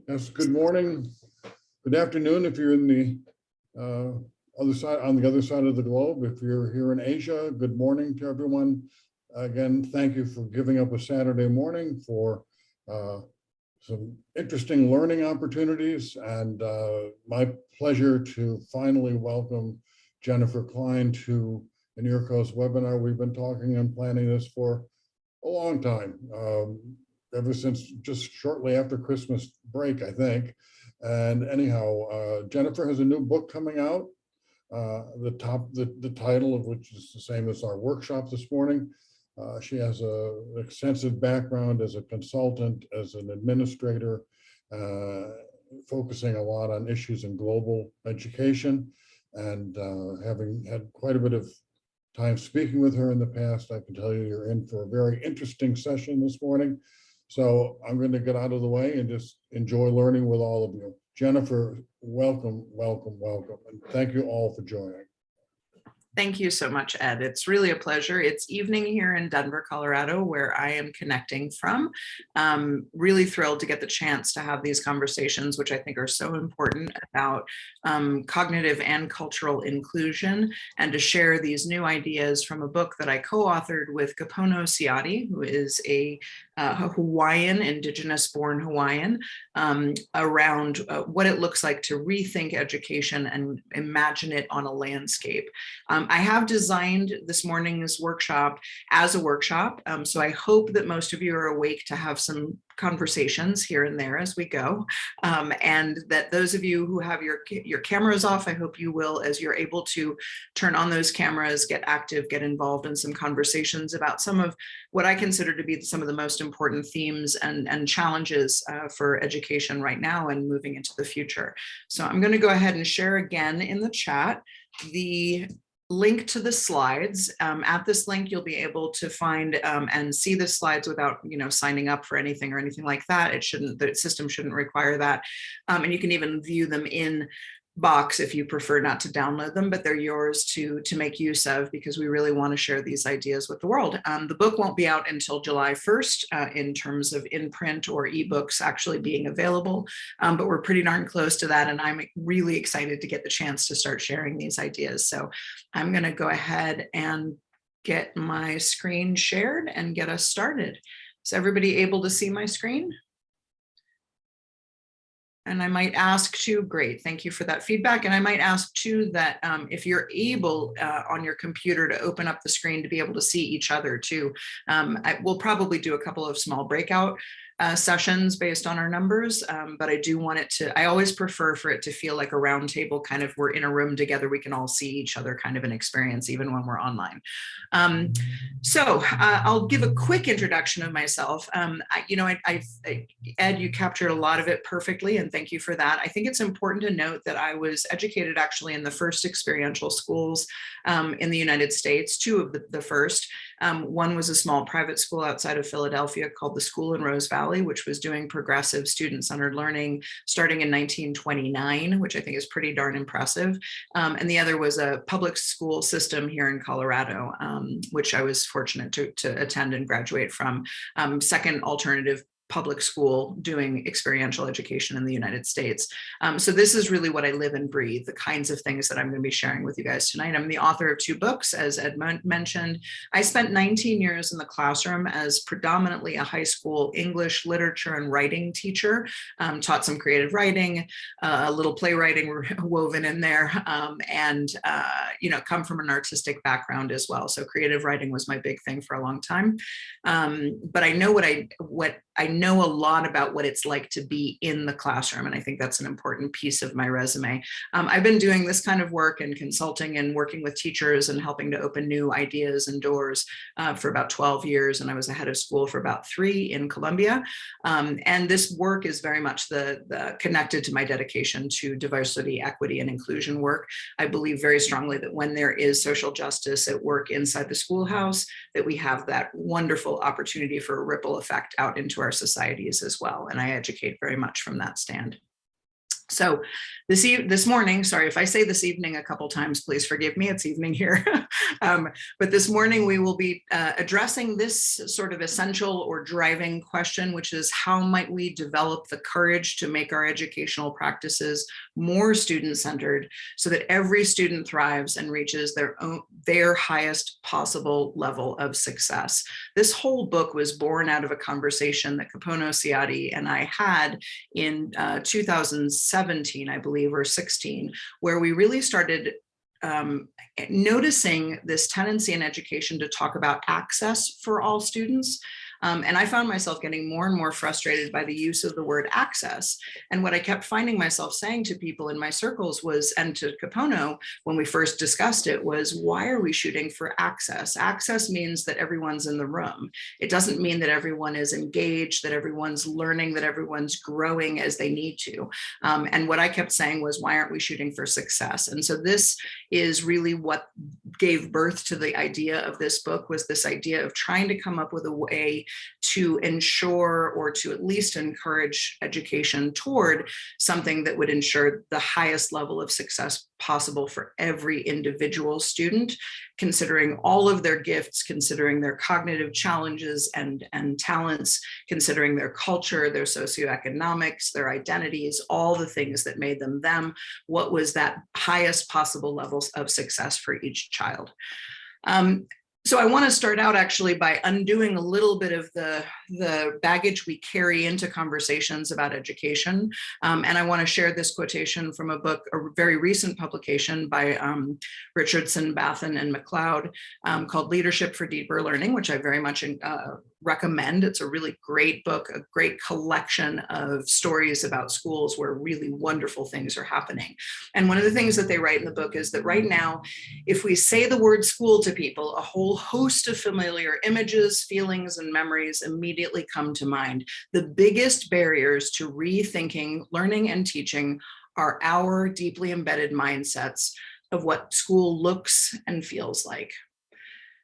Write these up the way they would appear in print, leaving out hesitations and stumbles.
Yes, good morning, good afternoon if you're in the other side, on the other side of the globe. If you're here in Asia, good morning to everyone. Again, thank you for giving up a Saturday morning for some interesting learning opportunities, and my pleasure to finally welcome Jennifer Klein to an IRCOS webinar. We've been talking and planning this for a long time, ever since just shortly after Christmas break, I think. And anyhow, Jennifer has a new book coming out, the title of which is the same as our workshop this morning. She has an extensive background as a consultant, as an administrator, focusing a lot on issues in global education. And having had quite a bit of time speaking with her in the past, I can tell you you're in for a very interesting session this morning. So I'm going to get out of the way and just enjoy learning with all of you. Jennifer, welcome, welcome, welcome. And thank you all for joining. Thank you so much, Ed. It's really a pleasure. It's evening here in Denver, Colorado, where I am connecting from. Really thrilled to get the chance to have these conversations, which I think are so important about cognitive and cultural inclusion, and to share these new ideas from a book that I co-authored with Kapono Ciotti, who is a Hawaiian, indigenous-born Hawaiian, around what it looks like to rethink education and imagine it on a landscape. I have designed this morning's workshop as a workshop, so I hope that most of you are awake to have some conversations here and there as we go, and that those of you who have your cameras off, I hope you will, as you're able to turn on those cameras, get active, get involved in some conversations about some of what I consider to be some of the most important themes and challenges for education right now and moving into the future. So I'm going to go ahead and share again in the chat the link to the slides. At this link, you'll be able to find and see the slides without, signing up for anything or anything like that. The system shouldn't require that. And you can even view them in box if you prefer not to download them, but they're yours to make use of, because we really want to share these ideas with the world. The book won't be out until July 1st in terms of in print or ebooks actually being available, but we're pretty darn close to that, and I'm really excited to get the chance to start sharing these ideas. So I'm going to go ahead and get my screen shared and get us started. Is everybody able to see my screen? And I might ask too, great, thank you for that feedback. And I might ask too that if you're able on your computer to open up the screen to be able to see each other too. We'll probably do a couple of small breakout sessions based on our numbers, but I do want it to, I always prefer for it to feel like a round table, kind of we're in a room together, we can all see each other, kind of an experience even when we're online. So I'll give a quick introduction of myself. Ed, you captured a lot of it perfectly, and thank you for that. I think it's important to note that I was educated actually in the first experiential schools in the United States, two of the first. One was a small private school outside of Philadelphia called the School in Rose Valley, which was doing progressive student-centered learning starting in 1929, which I think is pretty darn impressive. And the other was a public school system here in Colorado, which I was fortunate to attend and graduate from. Second alternative public school doing experiential education in the United States. So this is really what I live and breathe, the kinds of things that I'm going to be sharing with you guys tonight. I'm the author of 2 books, as Ed mentioned. I spent 19 years in the classroom as predominantly a high school English literature and writing teacher, taught some creative writing, a little playwriting woven in there, and come from an artistic background as well. So creative writing was my big thing for a long time. But I know I know a lot about what it's like to be in the classroom, and I think that's an important piece of my resume. I've been doing this kind of work and consulting and working with teachers and helping to open new ideas and doors for about 12 years, and I was a head of school for about 3 in Columbia. And this work is very much connected to my dedication to diversity, equity, and inclusion work. I believe very strongly that when there is social justice at work inside the schoolhouse, that we have that wonderful opportunity for a ripple effect out into our societies as well. And I educate very much from that stand. So this morning, sorry if I say this evening a couple times, please forgive me, it's evening here. But this morning we will be addressing this sort of essential or driving question, which is how might we develop the courage to make our educational practices more student-centered so that every student thrives and reaches their highest possible level of success. This whole book was born out of a conversation that Kapono Ciotti and I had in 2017, I believe, or 16, where we really started noticing this tendency in education to talk about access for all students. And I found myself getting more and more frustrated by the use of the word access. And what I kept finding myself saying to people in my circles was, and to Kapono, when we first discussed it, was, why are we shooting for access? Access means that everyone's in the room. It doesn't mean that everyone is engaged, that everyone's learning, that everyone's growing as they need to. And what I kept saying was, why aren't we shooting for success? And so this is really what gave birth to the idea of this book, was this idea of trying to come up with a way to ensure, or to at least encourage, education toward something that would ensure the highest level of success possible for every individual student, considering all of their gifts, considering their cognitive challenges and talents, considering their culture, their socioeconomics, their identities, all the things that made them them. What was that highest possible levels of success for each child? So I want to start out actually by undoing a little bit of the baggage we carry into conversations about education. And I want to share this quotation from a book, a very recent publication by Richardson, Bathen, and McLeod, called Leadership for Deeper Learning, which I very much recommend. It's a really great book, a great collection of stories about schools where really wonderful things are happening. And one of the things that they write in the book is that right now, if we say the word school to people, a whole host of familiar images, feelings, and memories immediately come to mind. The biggest barriers to rethinking learning and teaching are our deeply embedded mindsets of what school looks and feels like.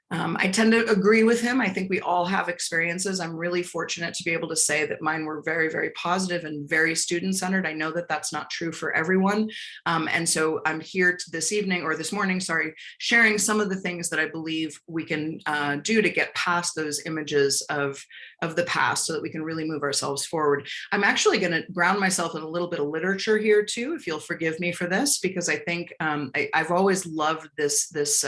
I tend to agree with him. I think we all have experiences. I'm really fortunate to be able to say that mine were very, very positive and very student-centered. I know that that's not true for everyone. And so I'm here this evening, or this morning, sorry, sharing some of the things that I believe we can do to get past those images of the past so that we can really move ourselves forward. I'm actually going to ground myself in a little bit of literature here too, if you'll forgive me for this, because I think I've always loved this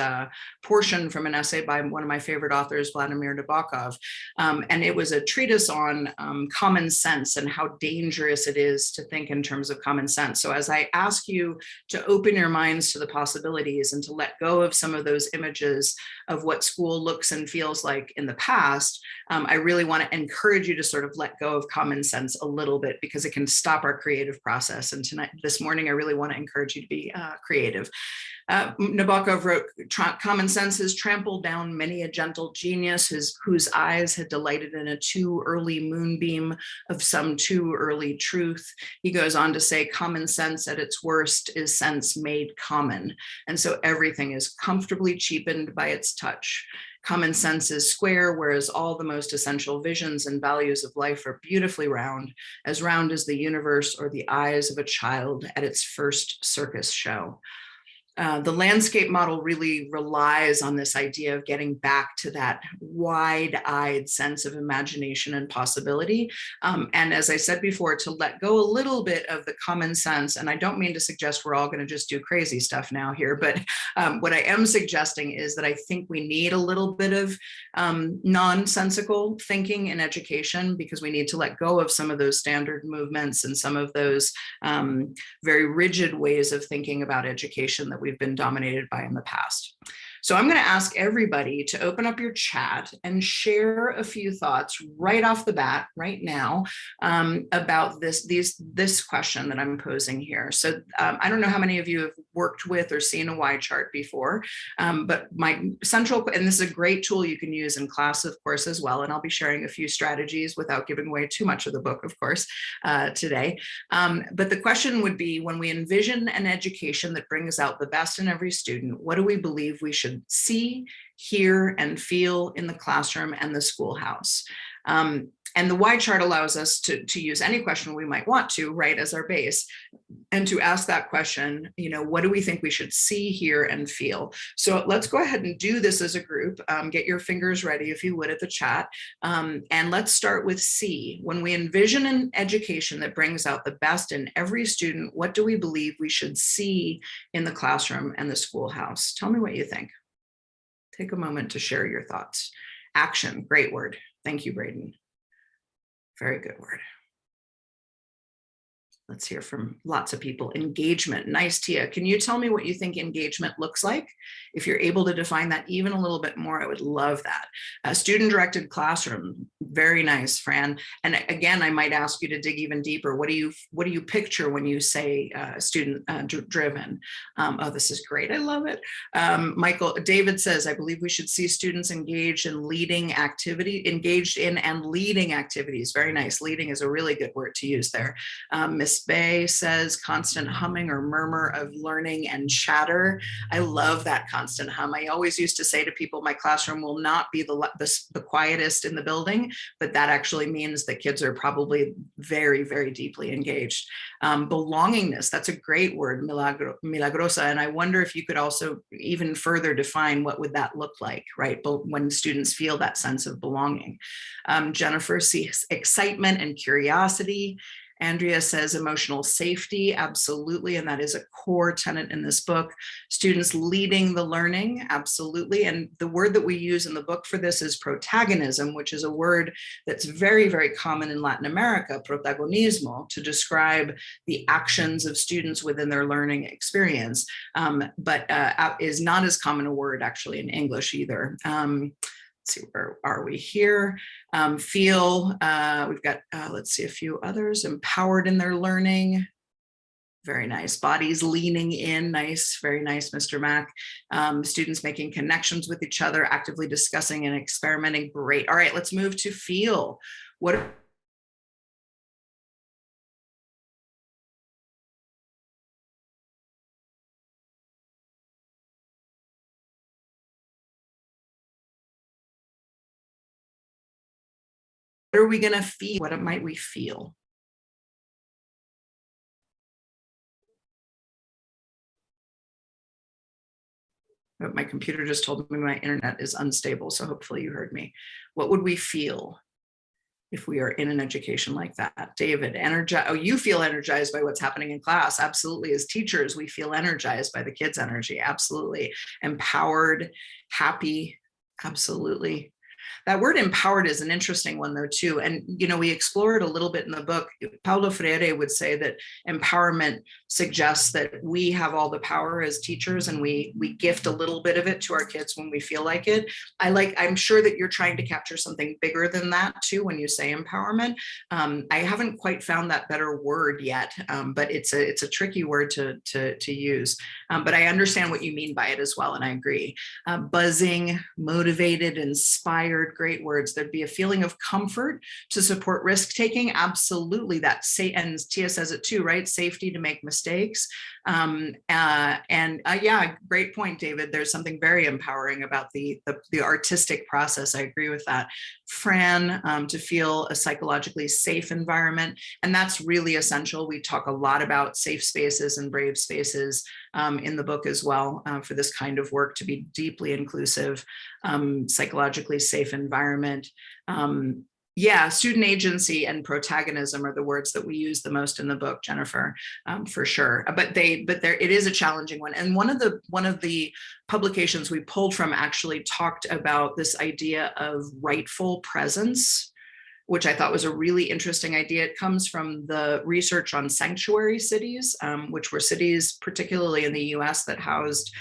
portion from an essay by one of my favorite authors, Vladimir Nabokov. And it was a treatise on common sense and how dangerous it is to think in terms of common sense. So as I ask you to open your minds to the possibilities and to let go of some of those images of what school looks and feels like in the past, I really want to encourage you to sort of let go of common sense a little bit, because it can stop our creative process. And this morning, I really want to encourage you to be creative. Nabokov wrote, common sense has trampled down many a gentle genius whose eyes had delighted in a too early moonbeam of some too early truth. He goes on to say, common sense at its worst is sense made common. And so everything is comfortably cheapened by its touch. Common sense is square, whereas all the most essential visions and values of life are beautifully round as the universe or the eyes of a child at its first circus show. The landscape model really relies on this idea of getting back to that wide-eyed sense of imagination and possibility. And as I said before, to let go a little bit of the common sense, and I don't mean to suggest we're all going to just do crazy stuff now here, but what I am suggesting is that I think we need a little bit of nonsensical thinking in education, because we need to let go of some of those standard movements and some of those very rigid ways of thinking about education that we've been dominated by in the past. So I'm going to ask everybody to open up your chat and share a few thoughts right off the bat, right now, about this question that I'm posing here. So I don't know how many of you have worked with or seen a Y chart before, but my central, and this is a great tool you can use in class, of course, as well. And I'll be sharing a few strategies without giving away too much of the book, of course, today. But the question would be, when we envision an education that brings out the best in every student, what do we believe we should see, hear, and feel in the classroom and the schoolhouse? And the why chart allows us to use any question we might want to, right, as our base, and to ask that question, what do we think we should see, hear, and feel? So let's go ahead and do this as a group. Get your fingers ready, if you would, at the chat. And let's start with C. When we envision an education that brings out the best in every student, what do we believe we should see in the classroom and the schoolhouse? Tell me what you think. Take a moment to share your thoughts. Action, great word. Thank you, Braden. Very good word. Let's hear from lots of people. Engagement. Nice, Tia. Can you tell me what you think engagement looks like? If you're able to define that even a little bit more, I would love that. Student-directed classroom. Very nice, Fran. And again, I might ask you to dig even deeper. What do you picture when you say student-driven? Oh, this is great. I love it. David says, I believe we should see students engaged in and leading activities. Very nice. Leading is a really good word to use there. Miss Bay says constant humming or murmur of learning and chatter. I love that constant hum. I always used to say to people, my classroom will not be the quietest in the building, but that actually means that kids are probably very, very deeply engaged. Belongingness, that's a great word, milagrosa. And I wonder if you could also even further define what would that look like, right? But when students feel that sense of belonging. Jennifer sees excitement and curiosity. Andrea says emotional safety, absolutely, and that is a core tenet in this book. Students leading the learning, absolutely, and the word that we use in the book for this is protagonism, which is a word that's very, very common in Latin America, protagonismo, to describe the actions of students within their learning experience, but is not as common a word actually in English either. See, where are we here? Feel, we've got, let's see, a few others. Empowered in their learning. Very nice. Bodies leaning in. Nice. Very nice, Mr. Mack. Students making connections with each other, actively discussing and experimenting. Great. All right, let's move to feel. What are we going to feel? What might we feel? But my computer just told me my internet is unstable, so hopefully you heard me. What would we feel if we are in an education like that? David, oh, you feel energized by what's happening in class. Absolutely. As teachers, we feel energized by the kids' energy. Absolutely. Empowered, happy. Absolutely. That word empowered is an interesting one though too. And, we explore it a little bit in the book. Paulo Freire would say that empowerment suggests that we have all the power as teachers and we gift a little bit of it to our kids when we feel like it. I'm sure that you're trying to capture something bigger than that too when you say empowerment. I haven't quite found that better word yet, but it's a tricky word to use. But I understand what you mean by it as well, and I agree. Buzzing, motivated, inspired, great words. There'd be a feeling of comfort to support risk taking. Absolutely. And Tia says it too, right? Safety to make mistakes. Yeah, great point, David. There's something very empowering about the artistic process. I agree with that. Fran, to feel a psychologically safe environment. And that's really essential. We talk a lot about safe spaces and brave spaces in the book as well for this kind of work to be deeply inclusive, psychologically safe environment. Yeah, student agency and protagonism are the words that we use the most in the book, Jennifer, for sure. But it is a challenging one. And one of the publications we pulled from actually talked about this idea of rightful presence, which I thought was a really interesting idea. It comes from the research on sanctuary cities, which were cities, particularly in the US, that housed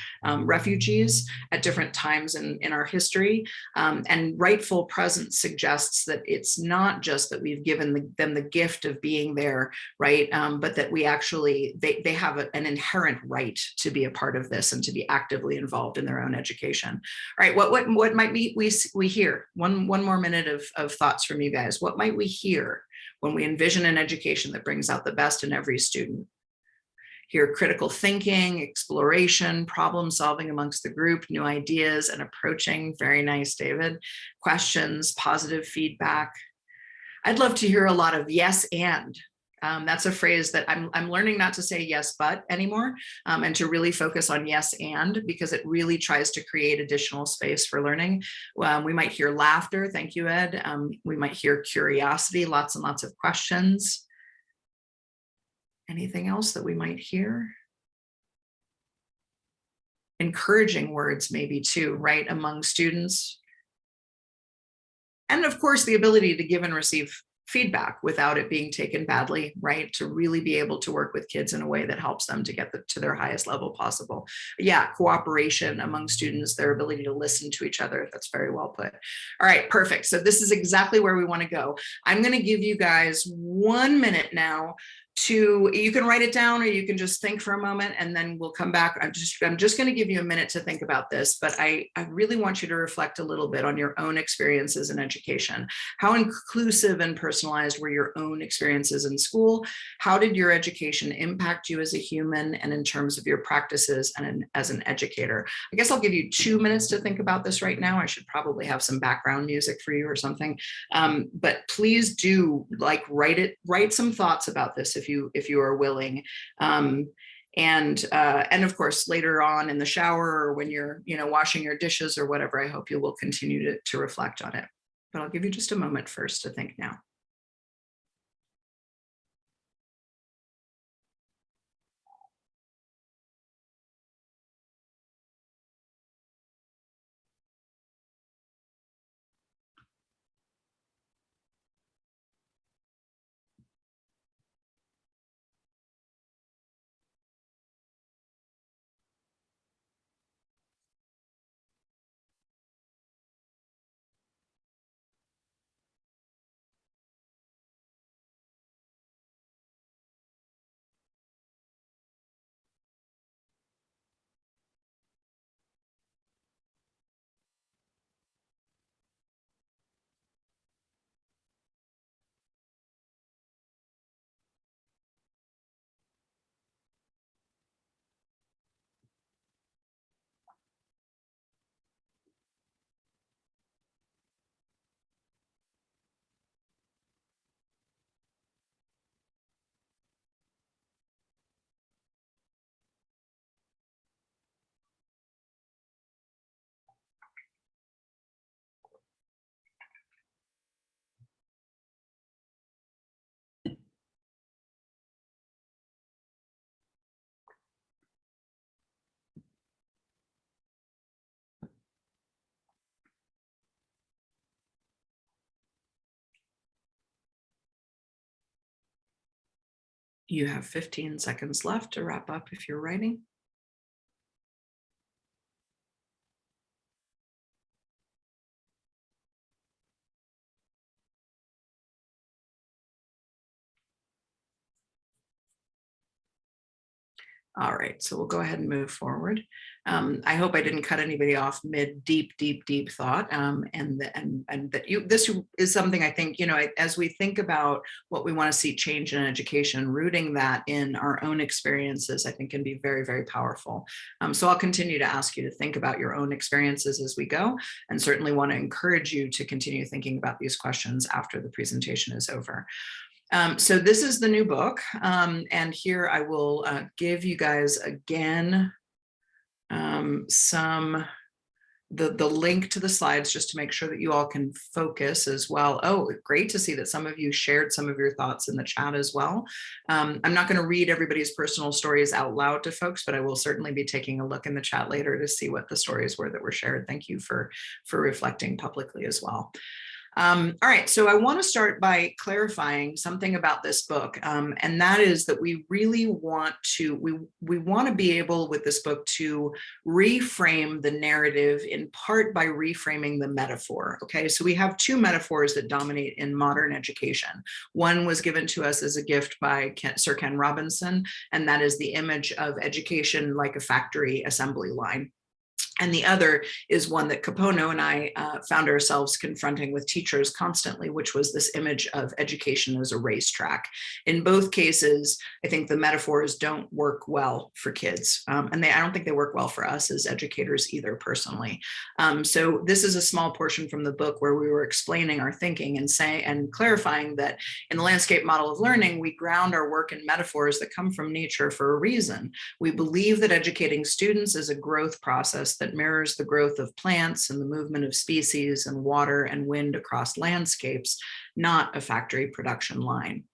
refugees at different times in our history. And rightful presence suggests that it's not just that we've given them the gift of being there, right? But that we actually, they have an inherent right to be a part of this and to be actively involved in their own education. All right, what might we hear? One more minute of thoughts from you guys. What might we hear when we envision an education that brings out the best in every student? Hear critical thinking, exploration, problem solving amongst the group, new ideas and approaching. Very nice, David. Questions, positive feedback. I'd love to hear a lot of yes and. That's a phrase that I'm learning not to say yes but anymore, and to really focus on yes and, because it really tries to create additional space for learning. We might hear laughter. Thank you, Ed. We might hear curiosity, lots and lots of questions. Anything else that we might hear? Encouraging words maybe too, right, among students. And of course, the ability to give and receive feedback without it being taken badly, right? To really be able to work with kids in a way that helps them to get to their highest level possible. Yeah, cooperation among students, their ability to listen to each other. That's very well put. All right, perfect. So this is exactly where we want to go. I'm going to give you guys 1 minute now to, you can write it down or you can just think for a moment and then we'll come back. I'm just going to give you a minute to think about this, but I really want you to reflect a little bit on your own experiences in education. How inclusive and personalized were your own experiences in school? How did your education impact you as a human and in terms of your practices and as an educator? I guess I'll give you 2 minutes to think about this right now. I should probably have some background music for you or something, but please do write some thoughts about this if you are willing. And of course, later on in the shower or when you're, washing your dishes or whatever, I hope you will continue to reflect on it. But I'll give you just a moment first to think now. You have 15 seconds left to wrap up if you're writing. All right, so we'll go ahead and move forward. I hope I didn't cut anybody off mid deep thought, and that this is something I think, as we think about what we want to see change in education, rooting that in our own experiences, I think can be very, very powerful. So I'll continue to ask you to think about your own experiences as we go, and certainly want to encourage you to continue thinking about these questions after the presentation is over. So this is the new book, and here I will give you guys again the link to the slides just to make sure that you all can focus as well. Oh, great to see that some of you shared some of your thoughts in the chat as well. I'm not going to read everybody's personal stories out loud to folks, but I will certainly be taking a look in the chat later to see what the stories were that were shared. Thank you for reflecting publicly as well. All right, so I want to start by clarifying something about this book, and that is that we really want to, we want to be able with this book to reframe the narrative in part by reframing the metaphor. Okay, so we have two metaphors that dominate in modern education. One was given to us as a gift by Sir Ken Robinson, and that is the image of education like a factory assembly line. And the other is one that Kapono and I found ourselves confronting with teachers constantly, which was this image of education as a racetrack. In both cases, I think the metaphors don't work well for kids. And I don't think they work well for us as educators either, personally. So this is a small portion from the book where we were explaining our thinking and clarifying that in the landscape model of learning, we ground our work in metaphors that come from nature for a reason. We believe that educating students is a growth process that mirrors the growth of plants and the movement of species and water and wind across landscapes, not a factory production line.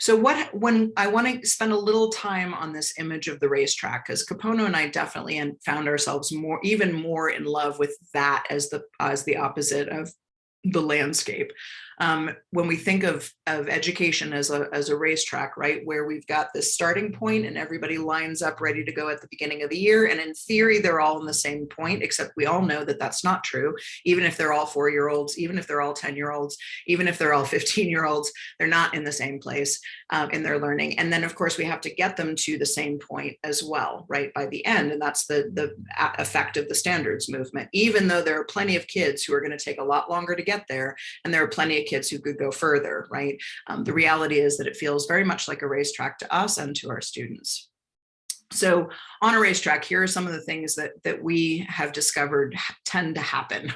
So when I want to spend a little time on this image of the racetrack, because Kapono and I definitely found ourselves even more in love with that as the opposite of the landscape. When we think of education as a racetrack, right, where we've got this starting point and everybody lines up ready to go at the beginning of the year. And in theory, they're all in the same point, except we all know that that's not true. Even if they're all 4-year-olds, even if they're all 10-year-olds, even if they're all 15-year-olds, they're not in the same place in their learning. And then, of course, we have to get them to the same point as well, right, by the end. And that's the effect of the standards movement, even though there are plenty of kids who are going to take a lot longer to get there. And there are plenty of kids who could go further, right? The reality is that it feels very much like a racetrack to us and to our students. So on a racetrack, here are some of the things that we have discovered tend to happen.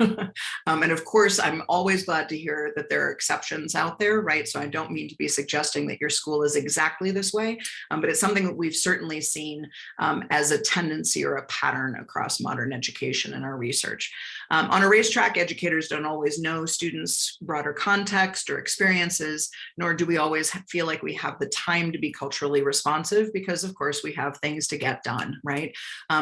And of course, I'm always glad to hear that there are exceptions out there, right? So I don't mean to be suggesting that your school is exactly this way, but it's something that we've certainly seen as a tendency or a pattern across modern education in our research. On a racetrack, educators don't always know students' broader context or experiences, nor do we always feel like we have the time to be culturally responsive because, of course, we have things to get done, right?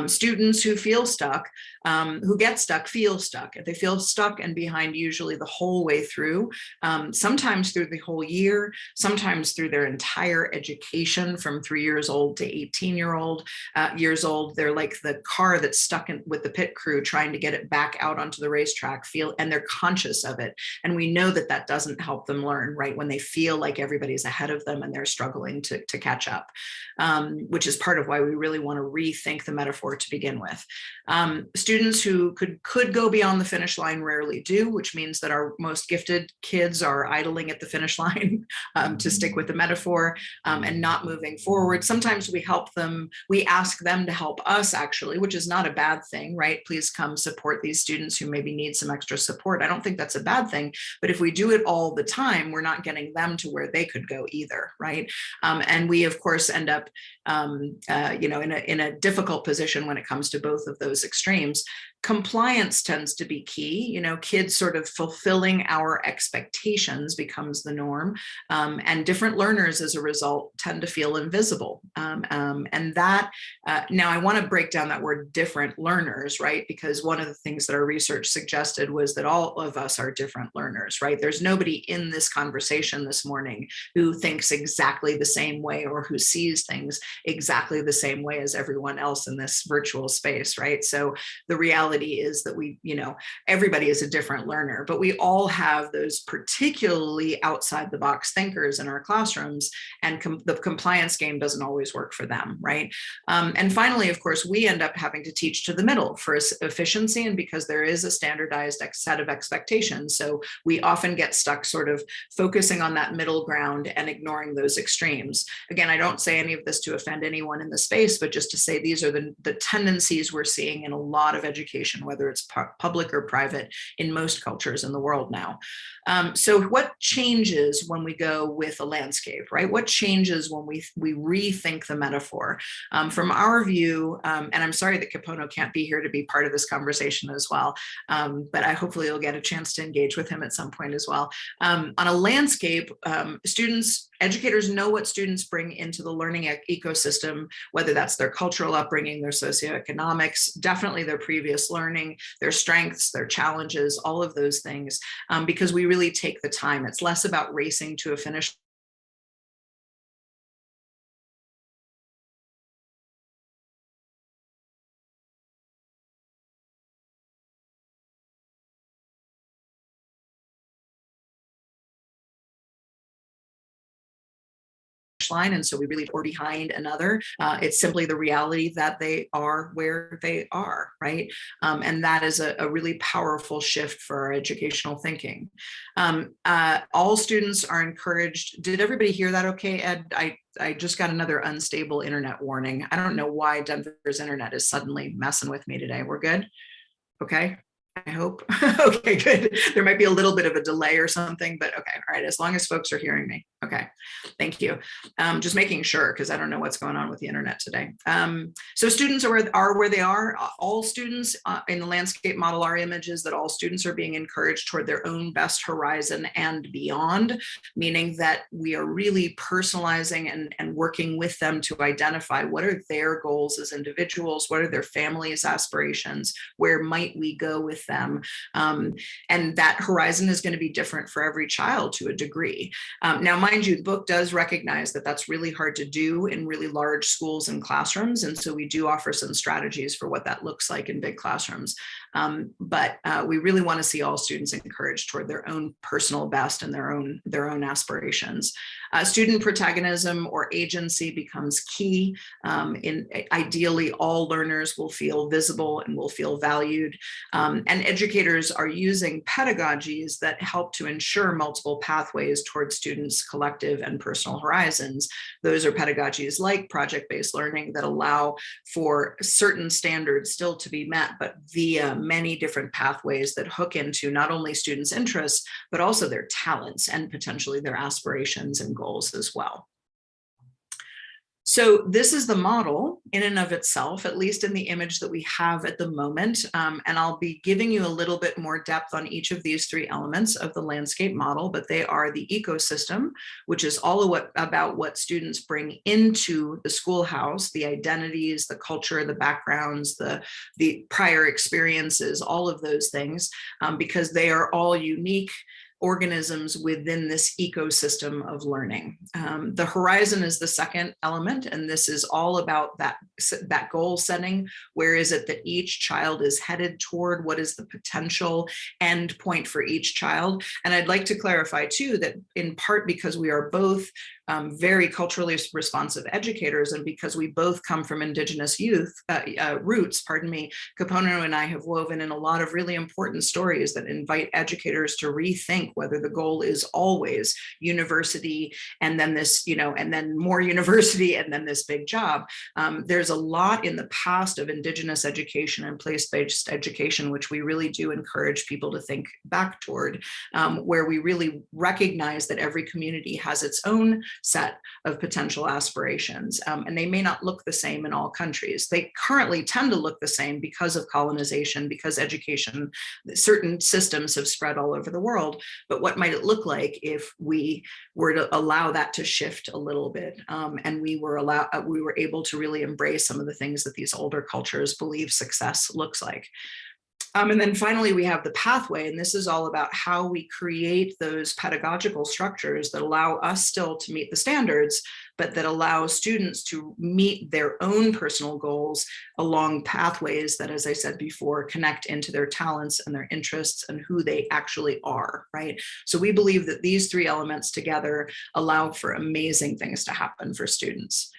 Students who feel stuck, who get stuck, feel stuck. They feel stuck and behind usually the whole way through, sometimes through the whole year, sometimes through their entire education from 3 years old to 18-year-old years old. They're like the car that's stuck with the pit crew trying to get it back out onto the racetrack, and they're conscious of it. And we know that that doesn't help them learn, right? When they feel like everybody's ahead of them and they're struggling to catch up, which is part of why we really want to rethink the metaphor to begin with. Students who could go beyond the finish line rarely do, which means that our most gifted kids are idling at the finish line, to stick with the metaphor, and not moving forward. Sometimes we help them, we ask them to help us actually, which is not a bad thing, right? Please come support these students who maybe need some extra support. I don't think that's a bad thing, but if we do it all the time, we're not getting them to where they could go either, right? And we, of course, end up in a difficult position when it comes to both of those extremes. Compliance tends to be key. Kids sort of fulfilling our expectations becomes the norm, and different learners as a result tend to feel invisible. And that, now I want to break down that word different learners, right? Because one of the things that our research suggested was that all of us are different learners, right? There's nobody in this conversation this morning who thinks exactly the same way or who sees things exactly the same way as everyone else in this virtual space, right? So the reality is that everybody is a different learner, but we all have those particularly outside the box thinkers in our classrooms, and the compliance game doesn't always work for them, right? And finally, of course, we end up having to teach to the middle for efficiency, and because there is a standardized set of expectations. So we often get stuck sort of focusing on that middle ground and ignoring those extremes. Again, I don't say any of this to offend anyone in the space, but just to say these are the tendencies we're seeing in a lot of education, whether it's public or private, in most cultures in the world now. So what changes when we go with a landscape, right? What changes when we rethink the metaphor? From our view, and I'm sorry that Kapono can't be here to be part of this conversation as well, but hopefully you'll get a chance to engage with him at some point as well. On a landscape, educators know what students bring into the learning ecosystem, whether that's their cultural upbringing, their socioeconomics, definitely their previous learning, their strengths, their challenges, all of those things, because we really take the time. It's less about racing to a finish line, and so we really or behind another. It's simply the reality that they are where they are, right? And that is a really powerful shift for our educational thinking. All students are encouraged. Did everybody hear that okay, Ed? I just got another unstable internet warning. I don't know why Denver's internet is suddenly messing with me today. We're good? Okay. I hope. Okay, good. There might be a little bit of a delay or something, but okay. All right. As long as folks are hearing me. Okay. Thank you. Just making sure, because I don't know what's going on with the internet today. So students are where they are. All students in the landscape model, our image is that all students are being encouraged toward their own best horizon and beyond, meaning that we are really personalizing and working with them to identify what are their goals as individuals, what are their families' aspirations, where might we go with them. And that horizon is going to be different for every child to a degree. Now, mind you, the book does recognize that that's really hard to do in really large schools and classrooms. And so we do offer some strategies for what that looks like in big classrooms. But we really want to see all students encouraged toward their own personal best and their own aspirations. Student protagonism or agency becomes key. Ideally, all learners will feel visible and will feel valued. And educators are using pedagogies that help to ensure multiple pathways towards students' collective and personal horizons. Those are pedagogies like project-based learning that allow for certain standards still to be met, but via many different pathways that hook into not only students' interests, but also their talents and potentially their aspirations and goals as well. So this is the model in and of itself, at least in the image that we have at the moment. And I'll be giving you a little bit more depth on each of these three elements of the landscape model, but they are the ecosystem, which is all about what students bring into the schoolhouse, the identities, the culture, the backgrounds, the prior experiences, all of those things, because they are all unique organisms within this ecosystem of learning. The horizon is the second element, and this is all about that goal setting. Where is it that each child is headed toward? What is the potential end point for each child? And I'd like to clarify too that in part because we are both very culturally responsive educators, and because we both come from Indigenous roots, Kapono and I have woven in a lot of really important stories that invite educators to rethink whether the goal is always university and then this, and then more university and then this big job. There's a lot in the past of Indigenous education and place-based education, which we really do encourage people to think back toward, where we really recognize that every community has its own set of potential aspirations, and they may not look the same in all countries. They currently tend to look the same because of colonization, because education, certain systems have spread all over the world. But what might it look like if we were to allow that to shift a little bit, and we were able to really embrace some of the things that these older cultures believe success looks like. And then finally, we have the pathway, and this is all about how we create those pedagogical structures that allow us still to meet the standards, but that allow students to meet their own personal goals along pathways that, as I said before, connect into their talents and their interests and who they actually are, right? So we believe that these three elements together allow for amazing things to happen for students.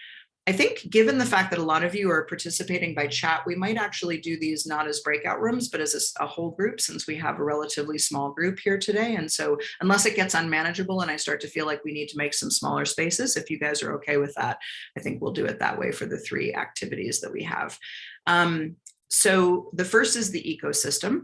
I think given the fact that a lot of you are participating by chat, we might actually do these not as breakout rooms, but as a whole group, since we have a relatively small group here today. And so unless it gets unmanageable and I start to feel like we need to make some smaller spaces, if you guys are okay with that, I think we'll do it that way for the three activities that we have. So the first is the ecosystem.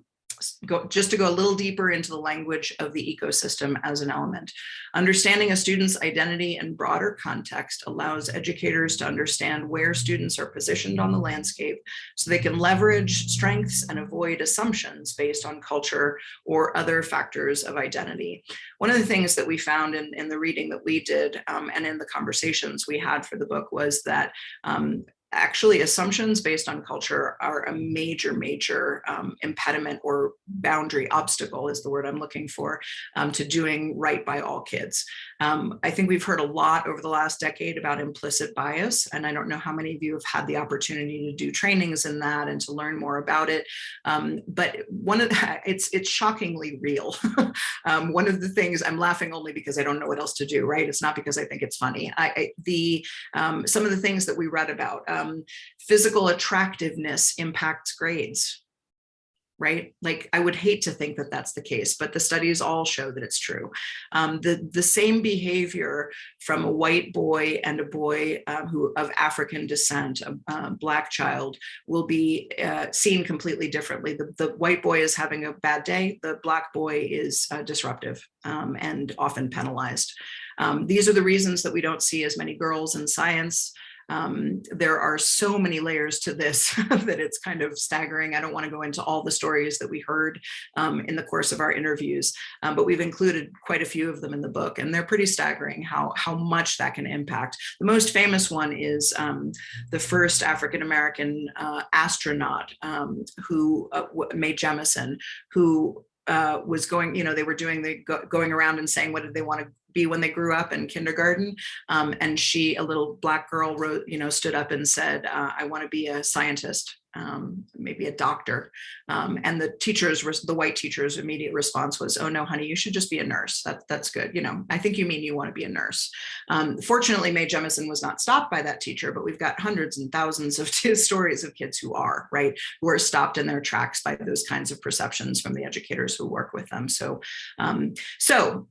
Just to go a little deeper into the language of the ecosystem as an element. Understanding a student's identity and broader context allows educators to understand where students are positioned on the landscape so they can leverage strengths and avoid assumptions based on culture or other factors of identity. One of the things that we found in the reading that we did and in the conversations we had for the book was that actually assumptions based on culture are a major impediment or boundary obstacle is the word I'm looking for, to doing right by all kids. I think we've heard a lot over the last decade about implicit bias, and I don't know how many of you have had the opportunity to do trainings in that and to learn more about it. But it's shockingly real. One of the things, I'm laughing only because I don't know what else to do, right? It's not because I think it's funny. Some of the things that we read about, physical attractiveness impacts grades, right? Like, I would hate to think that that's the case, but the studies all show that it's true. The same behavior from a white boy and a boy who of African descent, a Black child, will be seen completely differently. The white boy is having a bad day. The Black boy is disruptive and often penalized. These are the reasons that we don't see as many girls in science. There are so many layers to this that it's kind of staggering. I don't want to go into all the stories that we heard in the course of our interviews, but we've included quite a few of them in the book, and they're pretty staggering how much that can impact. The most famous one is the first African-American astronaut who Mae Jemison, who was going, they were doing going around and saying what did they want to be when they grew up in kindergarten, and she, a little Black girl, wrote, stood up and said, I want to be a scientist, maybe a doctor, and the white teacher's immediate response was, oh no, honey, you should just be a nurse. That's good. I think you mean you want to be a nurse. Fortunately, Mae Jemison was not stopped by that teacher, but we've got hundreds and thousands of stories of kids who are stopped in their tracks by those kinds of perceptions from the educators who work with them. So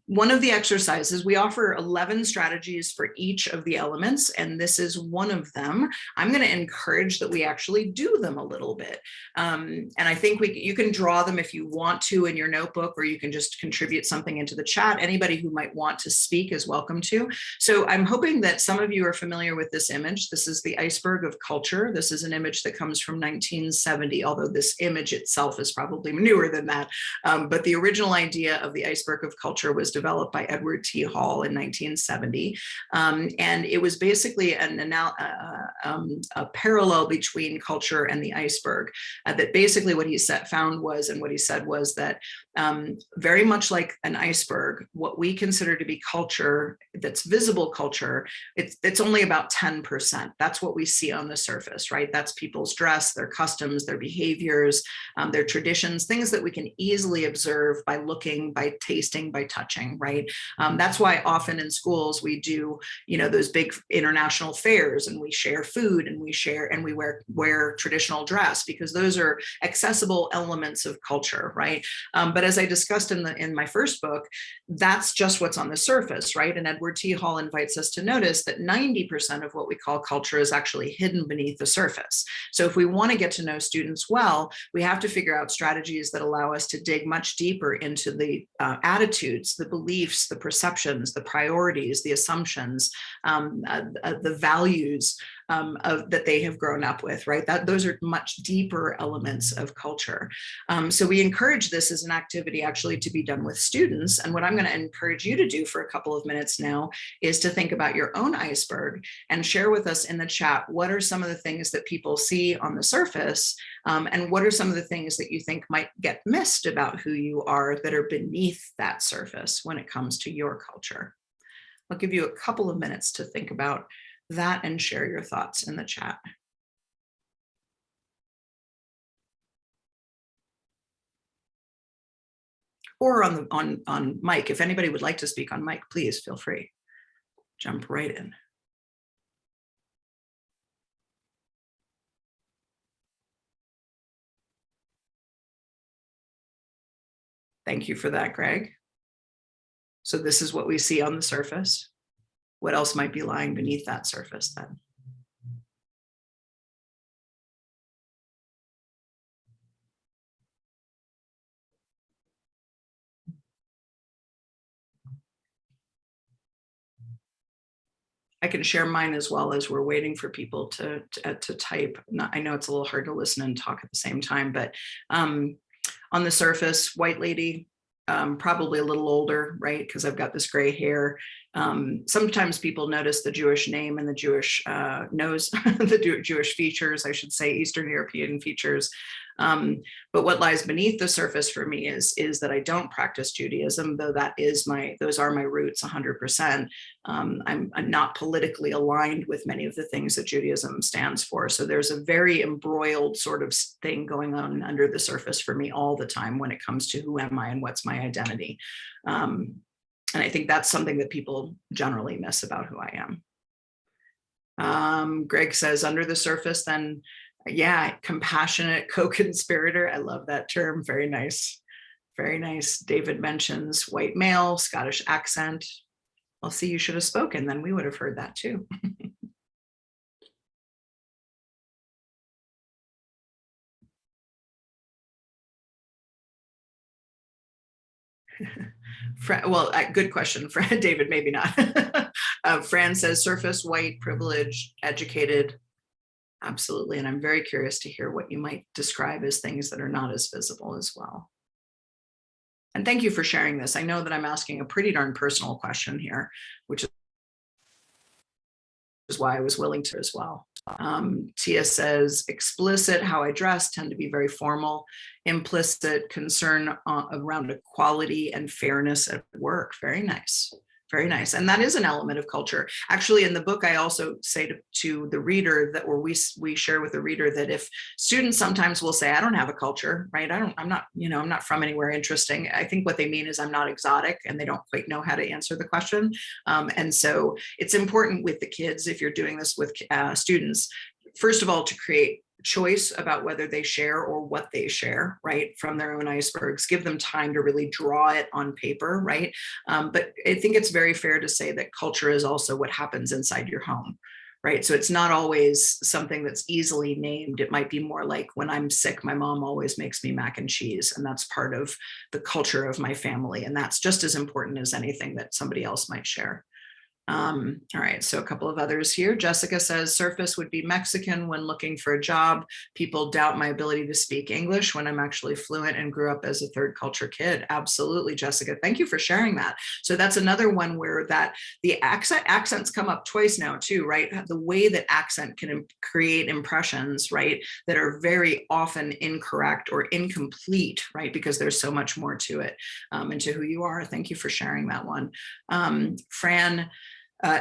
one of the exercises, we offer 11 strategies for each of the elements, and this is one of them. I'm going to encourage that we actually do them a little bit. And I think you can draw them if you want to in your notebook, or you can just contribute something into the chat. Anybody who might want to speak is welcome to. So I'm hoping that some of you are familiar with this image. This is the iceberg of culture. This is an image that comes from 1970, although this image itself is probably newer than that. But the original idea of the iceberg of culture was developed by Edward T. Hall in 1970. And it was basically a parallel between culture and the iceberg. That basically what he found was that very much like an iceberg, what we consider to be culture, that's visible culture, it's only about 10%. That's what we see on the surface, right? That's people's dress, their customs, their behaviors, their traditions, things that we can easily observe by looking, by tasting, by touching, right? That's why often in schools we do, those big international fairs, and we share food, and we wear traditional dress, because those are accessible elements of culture, right? But as I discussed in my first book, that's just what's on the surface, right? And Edward T. Hall invites us to notice that 90% of what we call culture is actually hidden beneath the surface. So if we want to get to know students well, we have to figure out strategies that allow us to dig much deeper into the attitudes, the beliefs, the perceptions, the priorities, the assumptions, the values that they have grown up with, right? Those are much deeper elements of culture. So we encourage this as an activity actually to be done with students. And what I'm going to encourage you to do for a couple of minutes now is to think about your own iceberg and share with us in the chat, what are some of the things that people see on the surface, and what are some of the things that you think might get missed about who you are that are beneath that surface when it comes to your culture. I'll give you a couple of minutes to think about that and share your thoughts in the chat. Or on mic. If anybody would like to speak on mic, please feel free. Jump right in. Thank you for that, Greg. So this is what we see on the surface. What else might be lying beneath that surface then? I can share mine as well as we're waiting for people to type. I know it's a little hard to listen and talk at the same time, but on the surface, white lady, probably a little older, right? Because I've got this gray hair. Sometimes people notice the Jewish name and the Jewish nose, the Jewish features, I should say, Eastern European features. But what lies beneath the surface for me is that I don't practice Judaism, though those are my roots 100%. I'm not politically aligned with many of the things that Judaism stands for. So there's a very embroiled sort of thing going on under the surface for me all the time when it comes to who am I and what's my identity. And I think that's something that people generally miss about who I am. Greg says, under the surface, then, yeah, compassionate co-conspirator. I love that term. Very nice. Very nice. David mentions white male, Scottish accent. Well, see, you should have spoken, then we would have heard that too. Well, good question, David, maybe not. Fran says surface, white, privileged, educated. Absolutely. And I'm very curious to hear what you might describe as things that are not as visible as well. And thank you for sharing this. I know that I'm asking a pretty darn personal question here, which is why I was willing to as well. Tia says, explicit, how I dress, tend to be very formal. Implicit, concern around equality and fairness at work. Very nice. Very nice. And that is an element of culture. Actually, in the book, I also say to the reader that, or we share with the reader that if students sometimes will say, I don't have a culture, right? I'm not from anywhere interesting. I think what they mean is I'm not exotic, and they don't quite know how to answer the question. And so it's important with the kids, if you're doing this with students, first of all, to create choice about whether they share or what they share, right, from their own icebergs. Give them time to really draw it on paper, right? But I think it's very fair to say that culture is also what happens inside your home, right? So it's not always something that's easily named. It might be more like, when I'm sick, my mom always makes me mac and cheese, and that's part of the culture of my family. And that's just as important as anything that somebody else might share. All right, so a couple of others here. Jessica says, surface would be Mexican when looking for a job. People doubt my ability to speak English when I'm actually fluent and grew up as a third culture kid. Absolutely, Jessica. Thank you for sharing that. So that's another one where the accents come up twice now too, right? The way that accent can create impressions, right, that are very often incorrect or incomplete, right? Because there's so much more to it and to who you are. Thank you for sharing that one. Fran,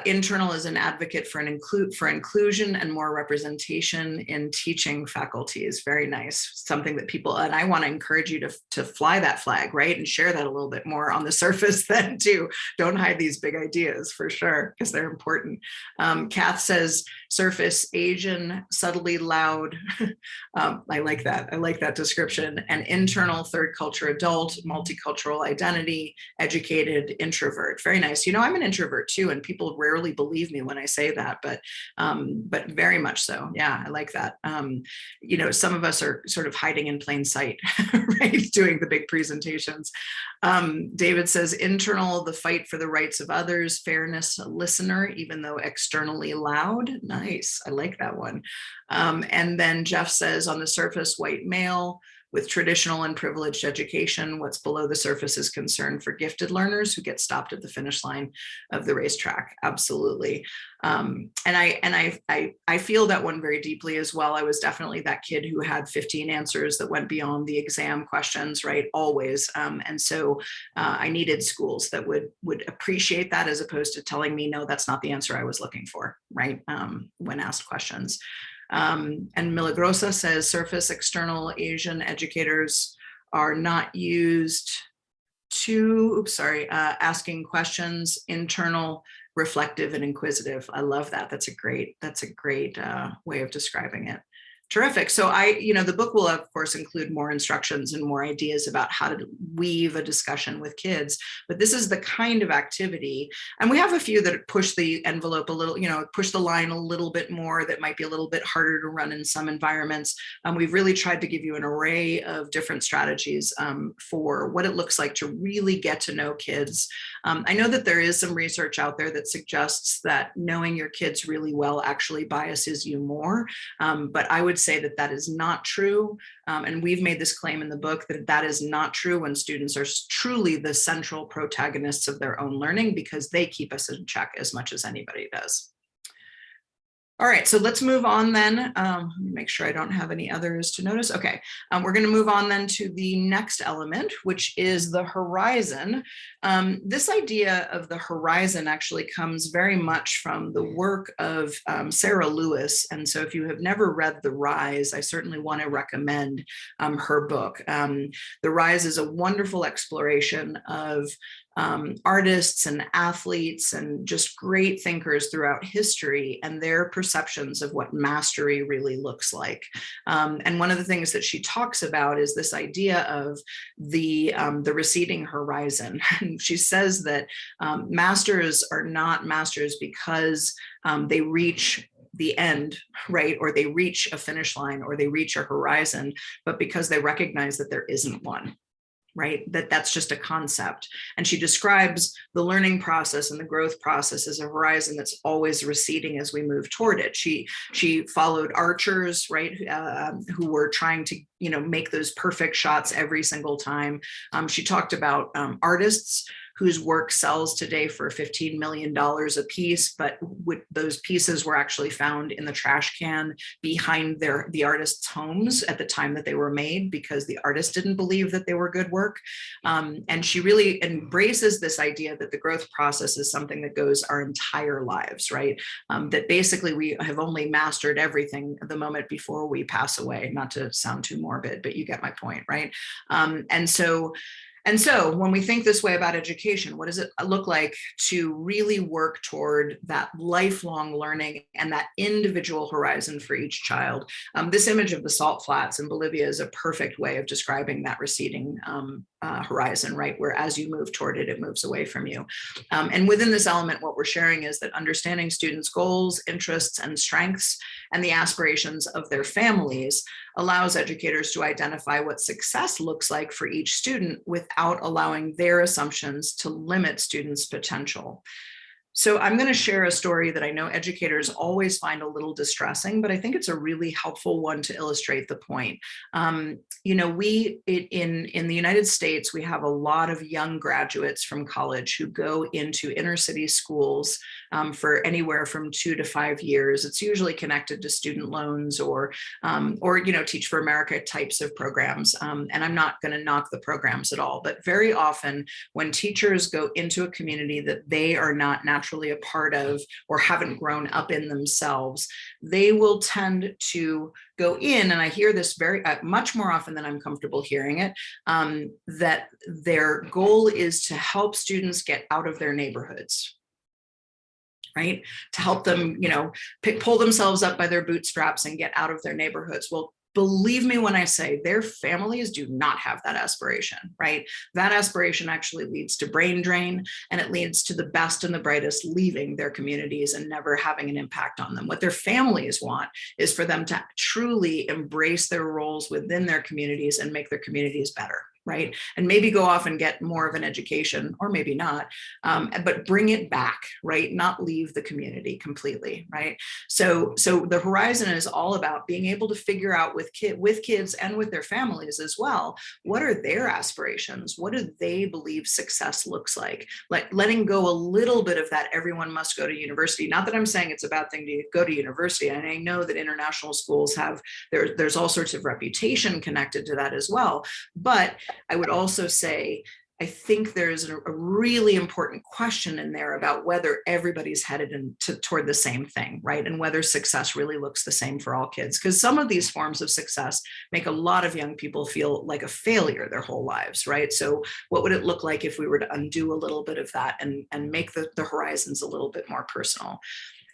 internal is an advocate for inclusion and more representation in teaching faculties. Very nice. Something that people, and I want to encourage you to fly that flag, right? And share that a little bit more on the surface then too. Don't hide these big ideas for sure, because they're important. Kath says, surface Asian, subtly loud. I like that. I like that description. And internal, third culture adult, multicultural identity, educated, introvert. Very nice. You know, I'm an introvert too, and people rarely believe me when I say that, but very much so. Yeah, I like that. You know, some of us are sort of hiding in plain sight, right? Doing the big presentations. David says, internal, the fight for the rights of others, fairness, a listener, even though externally loud. Nice. I like that one. And then Jeff says, on the surface, white male with traditional and privileged education. What's below the surface is concern for gifted learners who get stopped at the finish line of the racetrack. Absolutely. And I feel that one very deeply as well. I was definitely that kid who had 15 answers that went beyond the exam questions, right? Always. And so I needed schools that would appreciate that, as opposed to telling me, no, that's not the answer I was looking for, right? When asked questions. And Milagrosa says, surface external Asian educators are not used to, asking questions, internal, reflective, and inquisitive. I love that. That's a great way of describing it. Terrific. So the book will of course include more instructions and more ideas about how to weave a discussion with kids, but this is the kind of activity, and we have a few that push the envelope a little, push the line a little bit more, that might be a little bit harder to run in some environments. We've really tried to give you an array of different strategies for what it looks like to really get to know kids. I know that there is some research out there that suggests that knowing your kids really well actually biases you more, but I would say that that is not true. And we've made this claim in the book that that is not true when students are truly the central protagonists of their own learning, because they keep us in check as much as anybody does. All right, so let's move on then. Let me make sure I don't have any others to notice. Okay, we're going to move on then to the next element, which is the horizon. This idea of the horizon actually comes very much from the work of Sarah Lewis. And so if you have never read The Rise, I certainly want to recommend her book. The Rise is a wonderful exploration of artists and athletes and just great thinkers throughout history and their perceptions of what mastery really looks like. And one of the things that she talks about is this idea of the receding horizon. And she says that masters are not masters because they reach the end, right? Or they reach a finish line, or they reach a horizon, but because they recognize that there isn't one. Right? That's just a concept. And she describes the learning process and the growth process as a horizon that's always receding as we move toward it. She followed archers, right? Who were trying to, make those perfect shots every single time. She talked about artists whose work sells today for $15 million a piece, but those pieces were actually found in the trash can behind the artists' homes at the time that they were made, because the artist didn't believe that they were good work. And she really embraces this idea that the growth process is something that goes our entire lives, right? That basically we have only mastered everything the moment before we pass away, not to sound too morbid, but you get my point, right? And so when we think this way about education, what does it look like to really work toward that lifelong learning and that individual horizon for each child? This image of the salt flats in Bolivia is a perfect way of describing that receding horizon, right? Where as you move toward it, it moves away from you. And within this element, what we're sharing is that understanding students' goals, interests, and strengths, and the aspirations of their families allows educators to identify what success looks like for each student without allowing their assumptions to limit students' potential. So I'm going to share a story that I know educators always find a little distressing, but I think it's a really helpful one to illustrate the point. In the United States, we have a lot of young graduates from college who go into inner city schools for anywhere from 2 to 5 years. It's usually connected to student loans or Teach for America types of programs. And I'm not going to knock the programs at all, but very often when teachers go into a community that they are not naturally a part of or haven't grown up in themselves, they will tend to go in, and I hear this very much more often than I'm comfortable hearing it, that their goal is to help students get out of their neighborhoods. Right? To help them, pull themselves up by their bootstraps and get out of their neighborhoods. Well, believe me when I say their families do not have that aspiration, right? That aspiration actually leads to brain drain, and it leads to the best and the brightest leaving their communities and never having an impact on them. What their families want is for them to truly embrace their roles within their communities and make their communities better. Right? And maybe go off and get more of an education, or maybe not, but bring it back, right? Not leave the community completely, right? So the horizon is all about being able to figure out with kids and with their families as well, what are their aspirations? What do they believe success looks like? Like letting go a little bit of that everyone must go to university. Not that I'm saying it's a bad thing to go to university. And I know that international schools have, there's all sorts of reputation connected to that as well. But I would also say, I think there's a really important question in there about whether everybody's headed toward the same thing, right? And whether success really looks the same for all kids. Because some of these forms of success make a lot of young people feel like a failure their whole lives, right? So what would it look like if we were to undo a little bit of that and make the horizons a little bit more personal?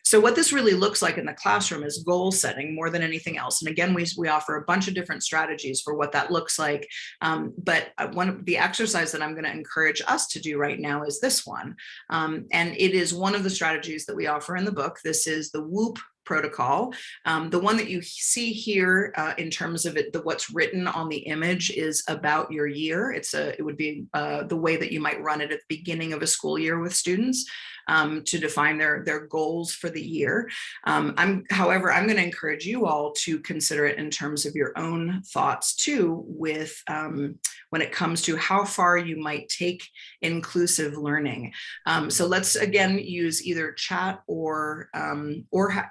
So what this really looks like in the classroom is goal setting more than anything else. And again, we offer a bunch of different strategies for what that looks like. But one of the exercise that I'm going to encourage us to do right now is this one. And it is one of the strategies that we offer in the book. This is the WHOOP protocol. The one that you see here in terms of it, what's written on the image is about your year. It would be the way that you might run it at the beginning of a school year with students. to define their goals for the year. However, I'm going to encourage you all to consider it in terms of your own thoughts too, with when it comes to how far you might take inclusive learning. So let's again use either chat or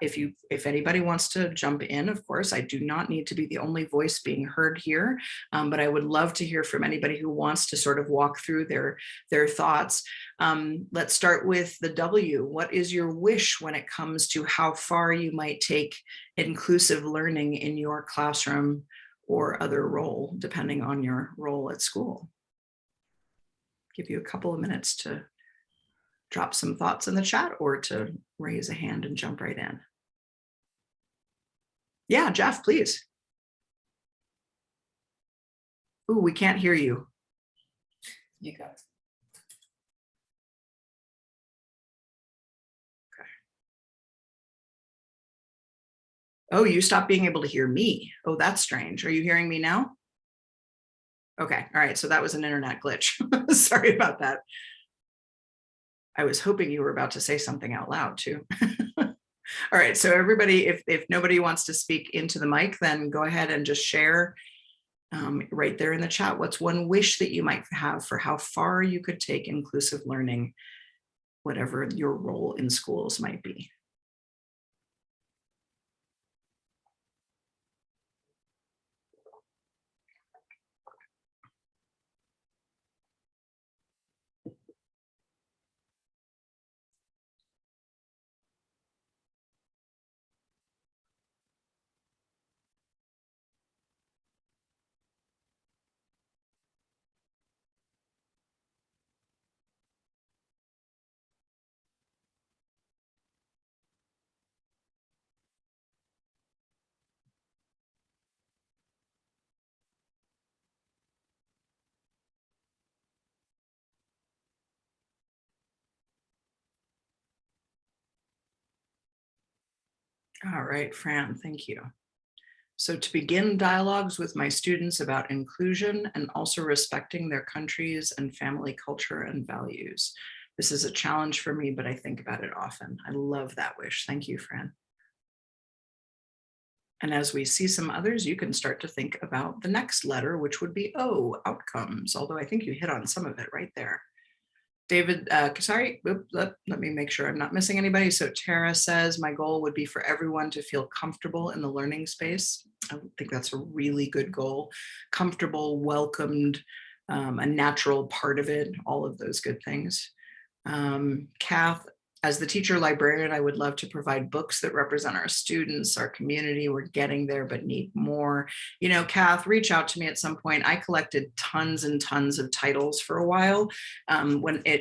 if anybody wants to jump in, of course, I do not need to be the only voice being heard here, but I would love to hear from anybody who wants to sort of walk through their thoughts. Let's start with the W. What is your wish when it comes to how far you might take inclusive learning in your classroom or other role, depending on your role at school? Give you a couple of minutes to drop some thoughts in the chat or to raise a hand and jump right in. Yeah, Jeff, please. Ooh, we can't hear you. You got it. Okay. Oh, you stopped being able to hear me. Oh, that's strange. Are you hearing me now? Okay, all right, so that was an internet glitch. Sorry about that. I was hoping you were about to say something out loud too. All right, so everybody, if nobody wants to speak into the mic, then go ahead and just share right there in the chat. What's one wish that you might have for how far you could take inclusive learning, whatever your role in schools might be? All right, Fran, thank you. So to begin dialogues with my students about inclusion and also respecting their countries and family culture and values. This is a challenge for me, but I think about it often. I love that wish. Thank you, Fran. And as we see some others, you can start to think about the next letter, which would be O, outcomes, although I think you hit on some of it right there. David, sorry, let me make sure I'm not missing anybody. So Tara says, my goal would be for everyone to feel comfortable in the learning space. I think that's a really good goal. Comfortable, welcomed, a natural part of it, all of those good things. Kath, as the teacher librarian, I would love to provide books that represent our students, our community. We're getting there, but need more. You know, Kath, reach out to me at some point. I collected tons and tons of titles for a while,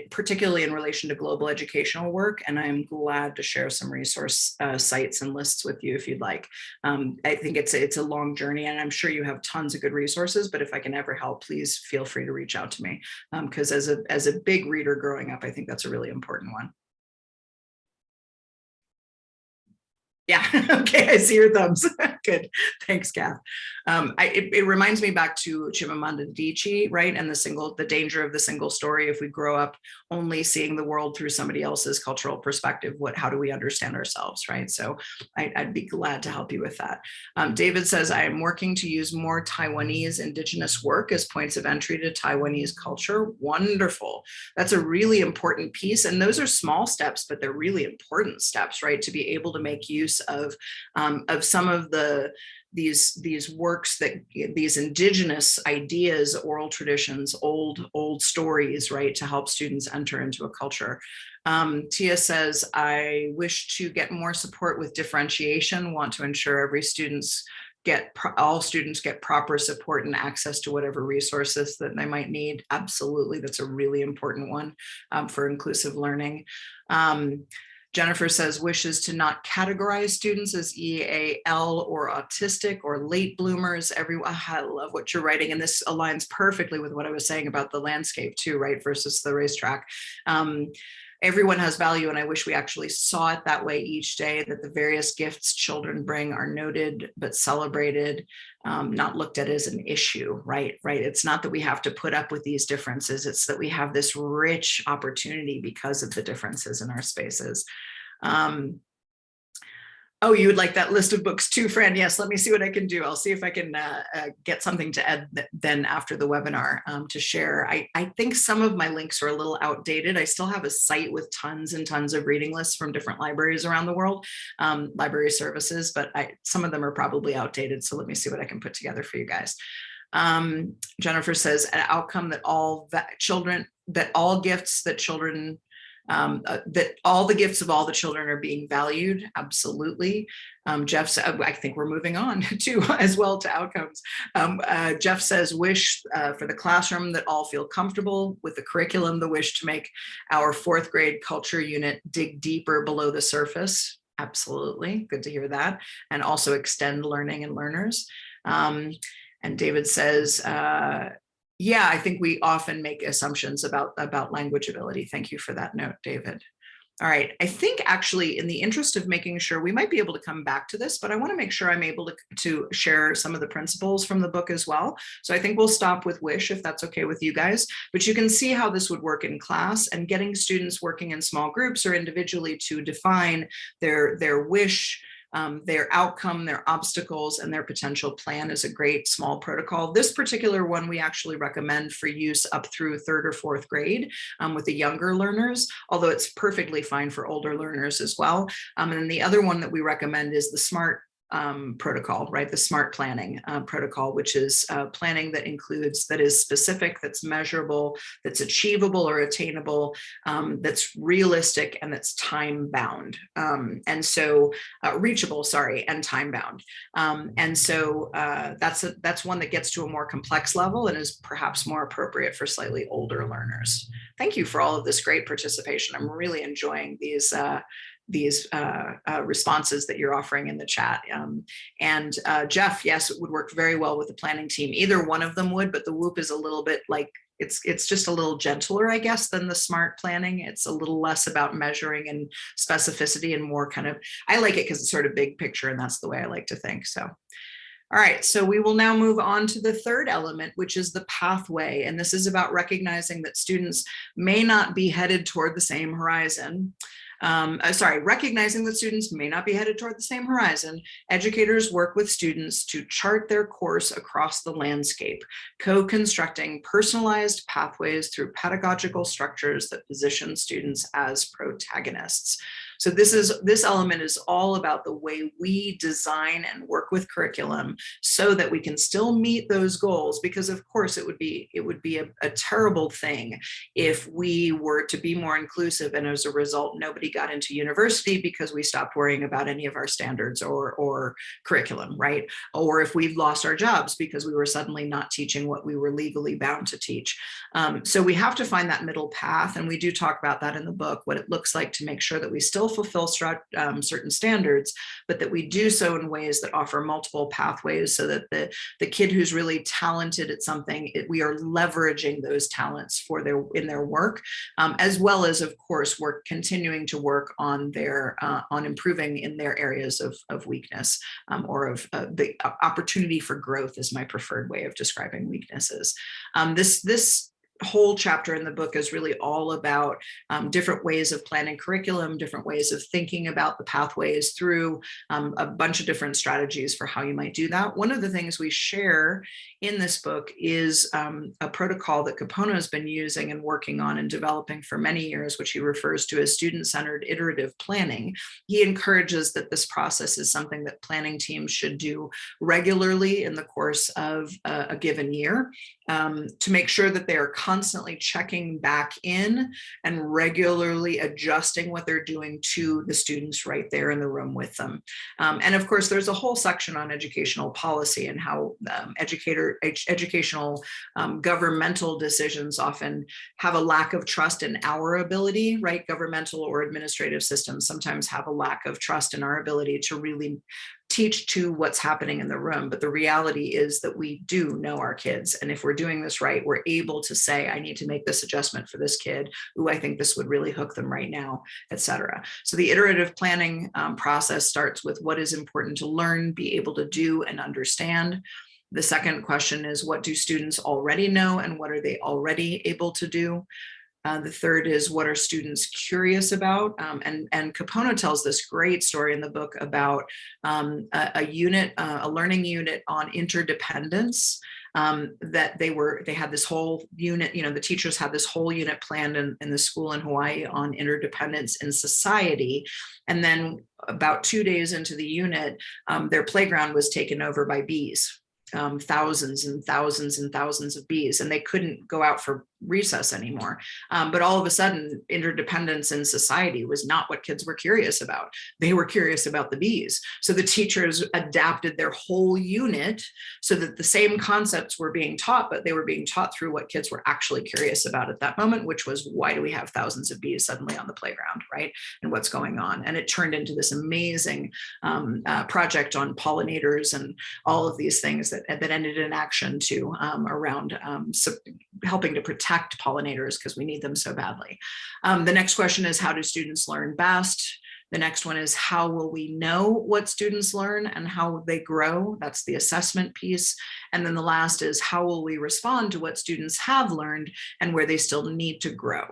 particularly in relation to global educational work. And I'm glad to share some resource sites and lists with you if you'd like. I think it's a long journey, and I'm sure you have tons of good resources, but if I can ever help, please feel free to reach out to me. Because as a big reader growing up, I think that's a really important one. Yeah, okay, I see your thumbs. Good, thanks, Kath. It reminds me back to Chimamanda Adichie, right? And the danger of the single story. If we grow up only seeing the world through somebody else's cultural perspective, how do we understand ourselves, right? So I'd be glad to help you with that. David says, I am working to use more Taiwanese indigenous work as points of entry to Taiwanese culture. Wonderful. That's a really important piece. And those are small steps, but they're really important steps, right? To be able to make use of some of these works, these indigenous ideas, oral traditions, old stories, right, to help students enter into a culture. Tia says, I wish to get more support with differentiation, want to ensure all students get proper support and access to whatever resources that they might need. Absolutely, that's a really important one for inclusive learning. Jennifer says, wishes to not categorize students as EAL or autistic or late bloomers. I love what you're writing. And this aligns perfectly with what I was saying about the landscape too, right? Versus the racetrack. everyone has value, and I wish we actually saw it that way each day, that the various gifts children bring are noted but celebrated, not looked at as an issue, right? It's not that we have to put up with these differences, it's that we have this rich opportunity because of the differences in our spaces. Oh, you would like that list of books too, Fran? Yes, let me see what I can do. I'll see if I can get something to add then after the webinar to share. I think some of my links are a little outdated. I still have a site with tons and tons of reading lists from different libraries around the world, library services, but some of them are probably outdated. So let me see what I can put together for you guys. Jennifer says, an outcome that all gifts that children that all the gifts of all the children are being valued. Absolutely. Jeff said, I think we're moving on to as well to outcomes. Jeff says, wish for the classroom that all feel comfortable with the curriculum, the wish to make our 4th grade culture unit dig deeper below the surface. Absolutely. Good to hear that. And also extend learning and learners. And David says, yeah, I think we often make assumptions about language ability. Thank you for that note, David. All right, I think actually in the interest of making sure, we might be able to come back to this, but I want to make sure I'm able to share some of the principles from the book as well. So I think we'll stop with wish if that's okay with you guys, but you can see how this would work in class, and getting students working in small groups or individually to define their wish, their outcome, their obstacles, and their potential plan is a great small protocol. This particular one we actually recommend for use up through 3rd or 4th grade with the younger learners, although it's perfectly fine for older learners as well. And then the other one that we recommend is the SMART protocol, right? The SMART planning protocol, which is planning that is specific, that's measurable, that's achievable or attainable, that's realistic, and that's time bound. And so reachable, sorry, and time bound. And so that's one that gets to a more complex level and is perhaps more appropriate for slightly older learners. Thank you for all of this great participation. I'm really enjoying these responses that you're offering in the chat. And Jeff, yes, it would work very well with the planning team. Either one of them would, but the WOOP is a little bit like, it's just a little gentler, I guess, than the SMART planning. It's a little less about measuring and specificity and more kind of, I like it because it's sort of big picture, and that's the way I like to think. So, all right, so we will now move on to the 3rd element, which is the pathway. And this is about recognizing that students may not be headed toward the same horizon. Recognizing that students may not be headed toward the same horizon, educators work with students to chart their course across the landscape, co-constructing personalized pathways through pedagogical structures that position students as protagonists. So this element is all about the way we design and work with curriculum so that we can still meet those goals, because of course it would be a terrible thing if we were to be more inclusive and as a result nobody got into university because we stopped worrying about any of our standards or curriculum, right? Or if we've lost our jobs because we were suddenly not teaching what we were legally bound to teach. So we have to find that middle path, and we do talk about that in the book, what it looks like to make sure that we still fulfill certain standards, but that we do so in ways that offer multiple pathways so that the kid who's really talented at something, we are leveraging those talents in their work, as well as, of course, continuing to work on on improving in their areas of weakness, or of the opportunity for growth is my preferred way of describing weaknesses. This whole chapter in the book is really all about different ways of planning curriculum, different ways of thinking about the pathways through a bunch of different strategies for how you might do that. One of the things we share in this book is a protocol that Kapono has been using and working on and developing for many years, which he refers to as student-centered iterative planning. He encourages that this process is something that planning teams should do regularly in the course of a given year, to make sure that they are constantly checking back in and regularly adjusting what they're doing to the students right there in the room with them. And of course, there's a whole section on educational policy and how educational governmental decisions often have a lack of trust in our ability, right? Governmental or administrative systems sometimes have a lack of trust in our ability to really teach to what's happening in the room, but the reality is that we do know our kids. And if we're doing this right, we're able to say, I need to make this adjustment for this kid. Ooh, I think this would really hook them right now, et cetera. So the iterative planning process starts with what is important to learn, be able to do, and understand. The second question is, what do students already know and what are they already able to do? The third is, what are students curious about? And Kapono tells this great story in the book about a learning unit on interdependence. That they had this whole unit, the teachers had this whole unit planned in the school in Hawaii on interdependence in society. And then about 2 days into the unit, their playground was taken over by bees. Thousands and thousands and thousands of bees, and they couldn't go out for recess anymore. But all of a sudden, interdependence in society was not what kids were curious about. They were curious about the bees. So the teachers adapted their whole unit so that the same concepts were being taught, but they were being taught through what kids were actually curious about at that moment, which was, why do we have thousands of bees suddenly on the playground, right? And what's going on? And it turned into this amazing project on pollinators and all of these things that ended in action to around helping to protect pollinators, because we need them so badly. The next question is, how do students learn best? The next one is, how will we know what students learn and how they grow? That's the assessment piece. And then the last is, how will we respond to what students have learned and where they still need to grow?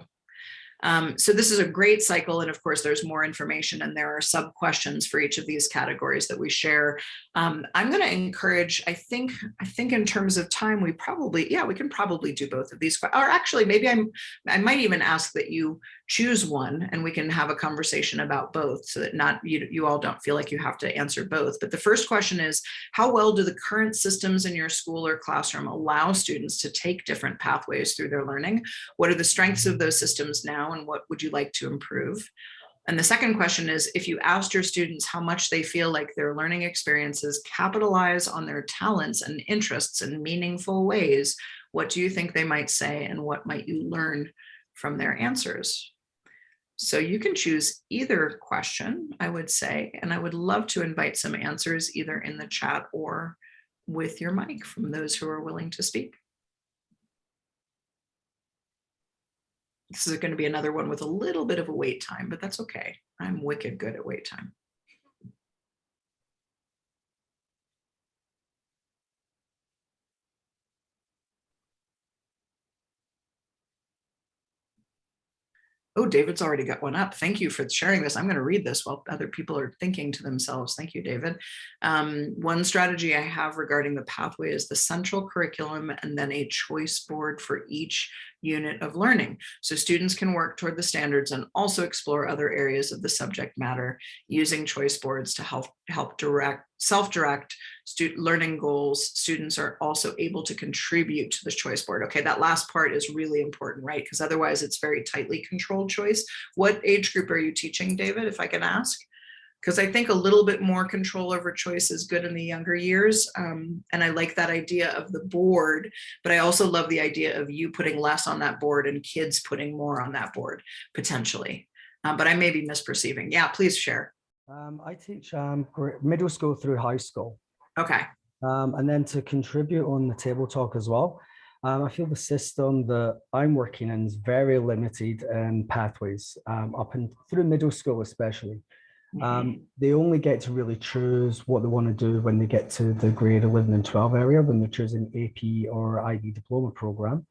So this is a great cycle. And of course, there's more information and there are sub questions for each of these categories that we share. I'm going to encourage, I think in terms of time, we can probably do both of these. Or actually, maybe I might even ask that you choose one and we can have a conversation about both, so that not you all don't feel like you have to answer both. But the first question is, how well do the current systems in your school or classroom allow students to take different pathways through their learning? What are the strengths of those systems now, and what would you like to improve? And the second question is, if you asked your students how much they feel like their learning experiences capitalize on their talents and interests in meaningful ways, what do you think they might say, and what might you learn from their answers? So you can choose either question, I would say, and I would love to invite some answers either in the chat or with your mic from those who are willing to speak. This is going to be another one with a little bit of a wait time, but that's okay. I'm wicked good at wait time. Oh, David's already got one up. Thank you for sharing this. I'm going to read this while other people are thinking to themselves. Thank you, David. One strategy I have regarding the pathway is the central curriculum and then a choice board for each unit of learning. So students can work toward the standards and also explore other areas of the subject matter using choice boards to help self-direct learning goals. Students are also able to contribute to the choice board. Okay, that last part is really important, right? Because otherwise it's very tightly controlled choice. What age group are you teaching, David, if I can ask? Because I think a little bit more control over choice is good in the younger years. And I like that idea of the board, but I also love the idea of you putting less on that board and kids putting more on that board, potentially. But I may be misperceiving. Yeah, please share. I teach middle school through high school. Okay. And then to contribute on the table talk as well, I feel the system that I'm working in is very limited in pathways, up and through middle school especially. They only get to really choose what they want to do when they get to the grade 11 and 12 area, when they're choosing AP or IB diploma program.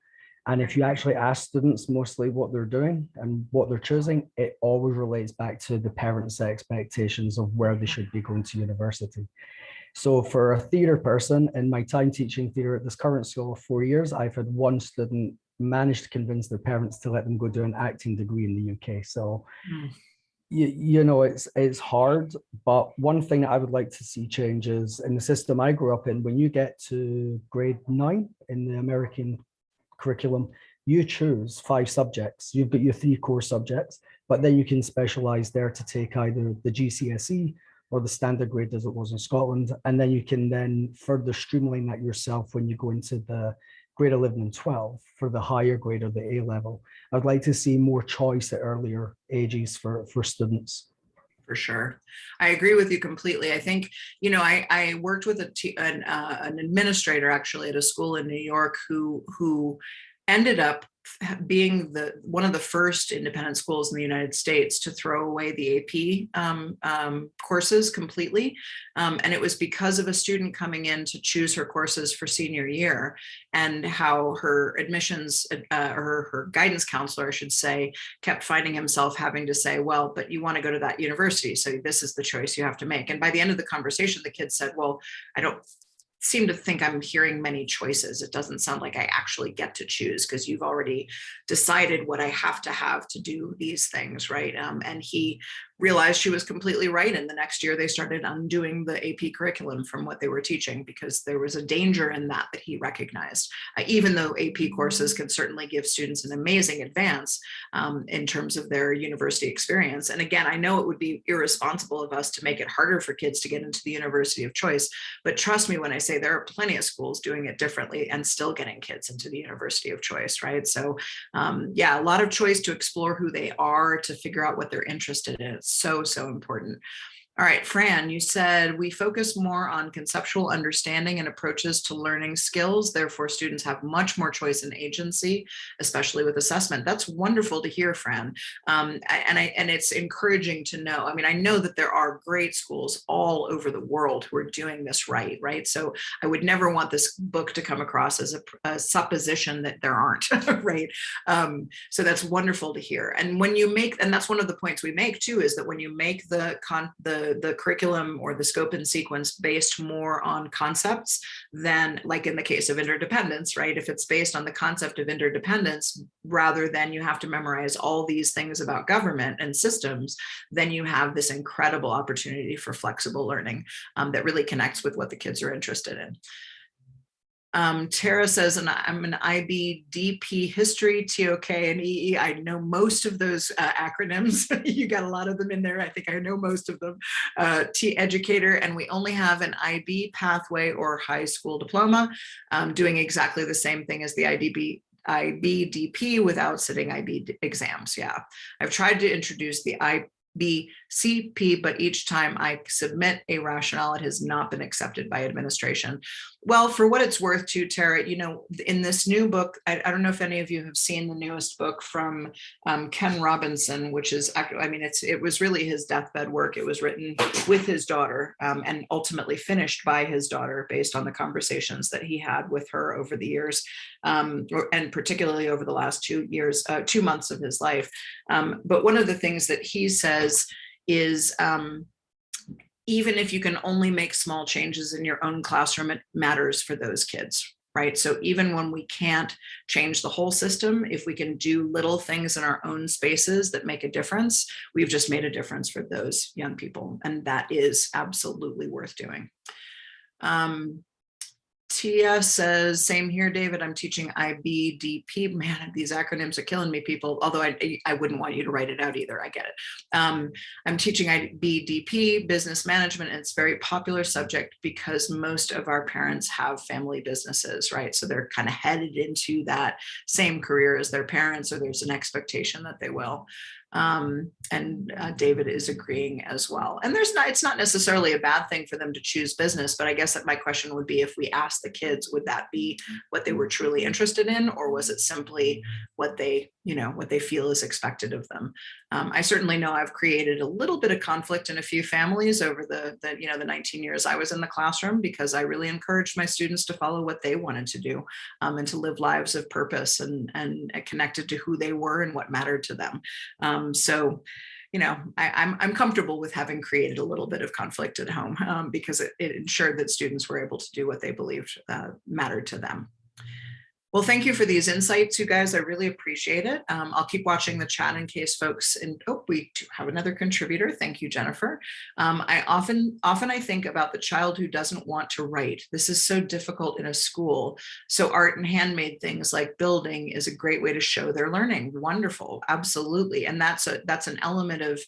And if you actually ask students mostly what they're doing and what they're choosing, it always relates back to the parents' expectations of where they should be going to university. So for a theatre person, in my time teaching theatre at this current school of 4 years, I've had one student manage to convince their parents to let them go do an acting degree in the UK. So you know, it's hard, but one thing that I would like to see change is in the system I grew up in, when you get to grade 9 in the American curriculum, you choose 5 subjects. You've got your 3 core subjects, but then you can specialize there to take either the GCSE or the standard grade as it was in Scotland. And then you can then further streamline that yourself when you go into the grade 11 and 12 for the higher grade or the A level. I'd like to see more choice at earlier ages for students. For sure. I agree with you completely. I think, you know, I worked with an administrator actually at a school in New York who ended up being one of the first independent schools in the United States to throw away the AP courses completely. And it was because of a student coming in to choose her courses for senior year, and how her admissions or her guidance counselor, I should say, kept finding himself having to say, well, but you want to go to that university, so this is the choice you have to make. And by the end of the conversation, the kid said, well, I don't seem to think I'm hearing many choices. It doesn't sound like I actually get to choose, because you've already decided what I have to do these things, right? And he realized she was completely right. And the next year they started undoing the AP curriculum from what they were teaching, because there was a danger in that he recognized. Even though AP courses can certainly give students an amazing advance in terms of their university experience. And again, I know it would be irresponsible of us to make it harder for kids to get into the university of choice, but trust me when I say there are plenty of schools doing it differently and still getting kids into the university of choice, right? So yeah, a lot of choice to explore who they are, to figure out what they're interested in. It's so important. All right, Fran, you said we focus more on conceptual understanding and approaches to learning skills. Therefore, students have much more choice and agency, especially with assessment. That's wonderful to hear, Fran. And it's encouraging to know. I mean, I know that there are great schools all over the world who are doing this right? So I would never want this book to come across as a supposition that there aren't, right? So that's wonderful to hear. And when you make, and that's one of the points we make too, is that when you make the curriculum or the scope and sequence based more on concepts than, like in the case of interdependence, right? If it's based on the concept of interdependence, rather than you have to memorize all these things about government and systems, then you have this incredible opportunity for flexible learning that really connects with what the kids are interested in. Tara says, and I'm an IBDP history, TOK and EE. I know most of those acronyms. You got a lot of them in there. I think I know most of them. T educator, and we only have an IB pathway or high school diploma, doing exactly the same thing as the IBDP without sitting IB exams. Yeah, I've tried to introduce the IBCP, but each time I submit a rationale, it has not been accepted by administration. Well, for what it's worth too, Tara, you know, in this new book, I don't know if any of you have seen the newest book from Ken Robinson, which is, I mean, it was really his deathbed work. It was written with his daughter and ultimately finished by his daughter based on the conversations that he had with her over the years, and particularly over the last 2 years, 2 months of his life. But one of the things that he says is, even if you can only make small changes in your own classroom, it matters for those kids, right? So even when we can't change the whole system, if we can do little things in our own spaces that make a difference, we've just made a difference for those young people. And that is absolutely worth doing. Tia says, same here, David. I'm teaching IBDP. Man, these acronyms are killing me, people. Although I wouldn't want you to write it out either. I get it. I'm teaching IBDP, business management, and it's a very popular subject because most of our parents have family businesses, right? So they're kind of headed into that same career as their parents, or there's an expectation that they will. David is agreeing as well. And it's not necessarily a bad thing for them to choose business, but I guess that my question would be, if we asked the kids, would that be what they were truly interested in, or was it simply what they feel is expected of them? I certainly know I've created a little bit of conflict in a few families over the 19 years I was in the classroom, because I really encouraged my students to follow what they wanted to do, and to live lives of purpose and connected to who they were and what mattered to them. So, you know, I'm comfortable with having created a little bit of conflict at home, because it ensured that students were able to do what they believed mattered to them. Well, thank you for these insights, you guys. I really appreciate it. I'll keep watching the chat in case folks, we do have another contributor. Thank you, Jennifer. I often think about the child who doesn't want to write. This is so difficult in a school. So art and handmade things like building is a great way to show their learning. Wonderful, absolutely. And that's an element of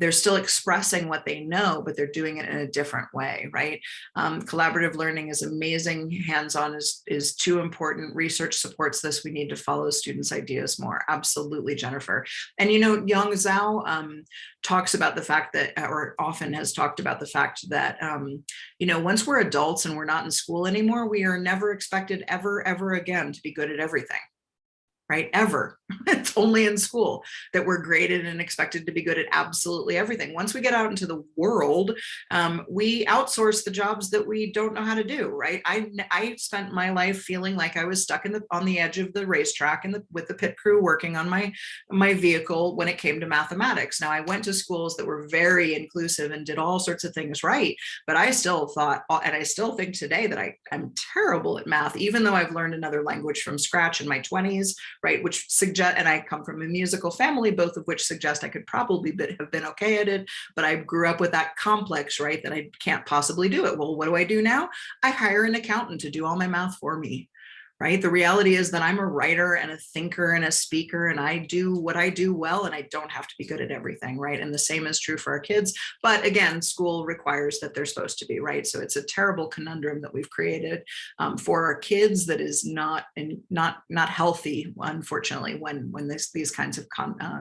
they're still expressing what they know, but they're doing it in a different way, right? Collaborative learning is amazing. Hands-on is too important. Research supports this. We need to follow students' ideas more. Absolutely, Jennifer. And, you know, Yang Zhao talks about the fact that, or often has talked about the fact that, you know, once we're adults and we're not in school anymore, we are never expected ever again to be good at everything. Right? Ever. It's only in school that we're graded and expected to be good at absolutely everything. Once we get out into the world, we outsource the jobs that we don't know how to do, right? I spent my life feeling like I was stuck on the edge of the racetrack and with the pit crew working on my vehicle when it came to mathematics. Now, I went to schools that were very inclusive and did all sorts of things right, but I still thought, and I still think today, that I'm terrible at math, even though I've learned another language from scratch in my 20s, right? Which suggest, and I come from a musical family, both of which suggest I could probably have been okay at it, but I grew up with that complex, right? That I can't possibly do it. Well, what do I do now? I hire an accountant to do all my math for me, right? The reality is that I'm a writer and a thinker and a speaker, and I do what I do well, and I don't have to be good at everything, right? And the same is true for our kids. But again, school requires that they're supposed to be, right? So it's a terrible conundrum that we've created for our kids that is not healthy, unfortunately, when these kinds of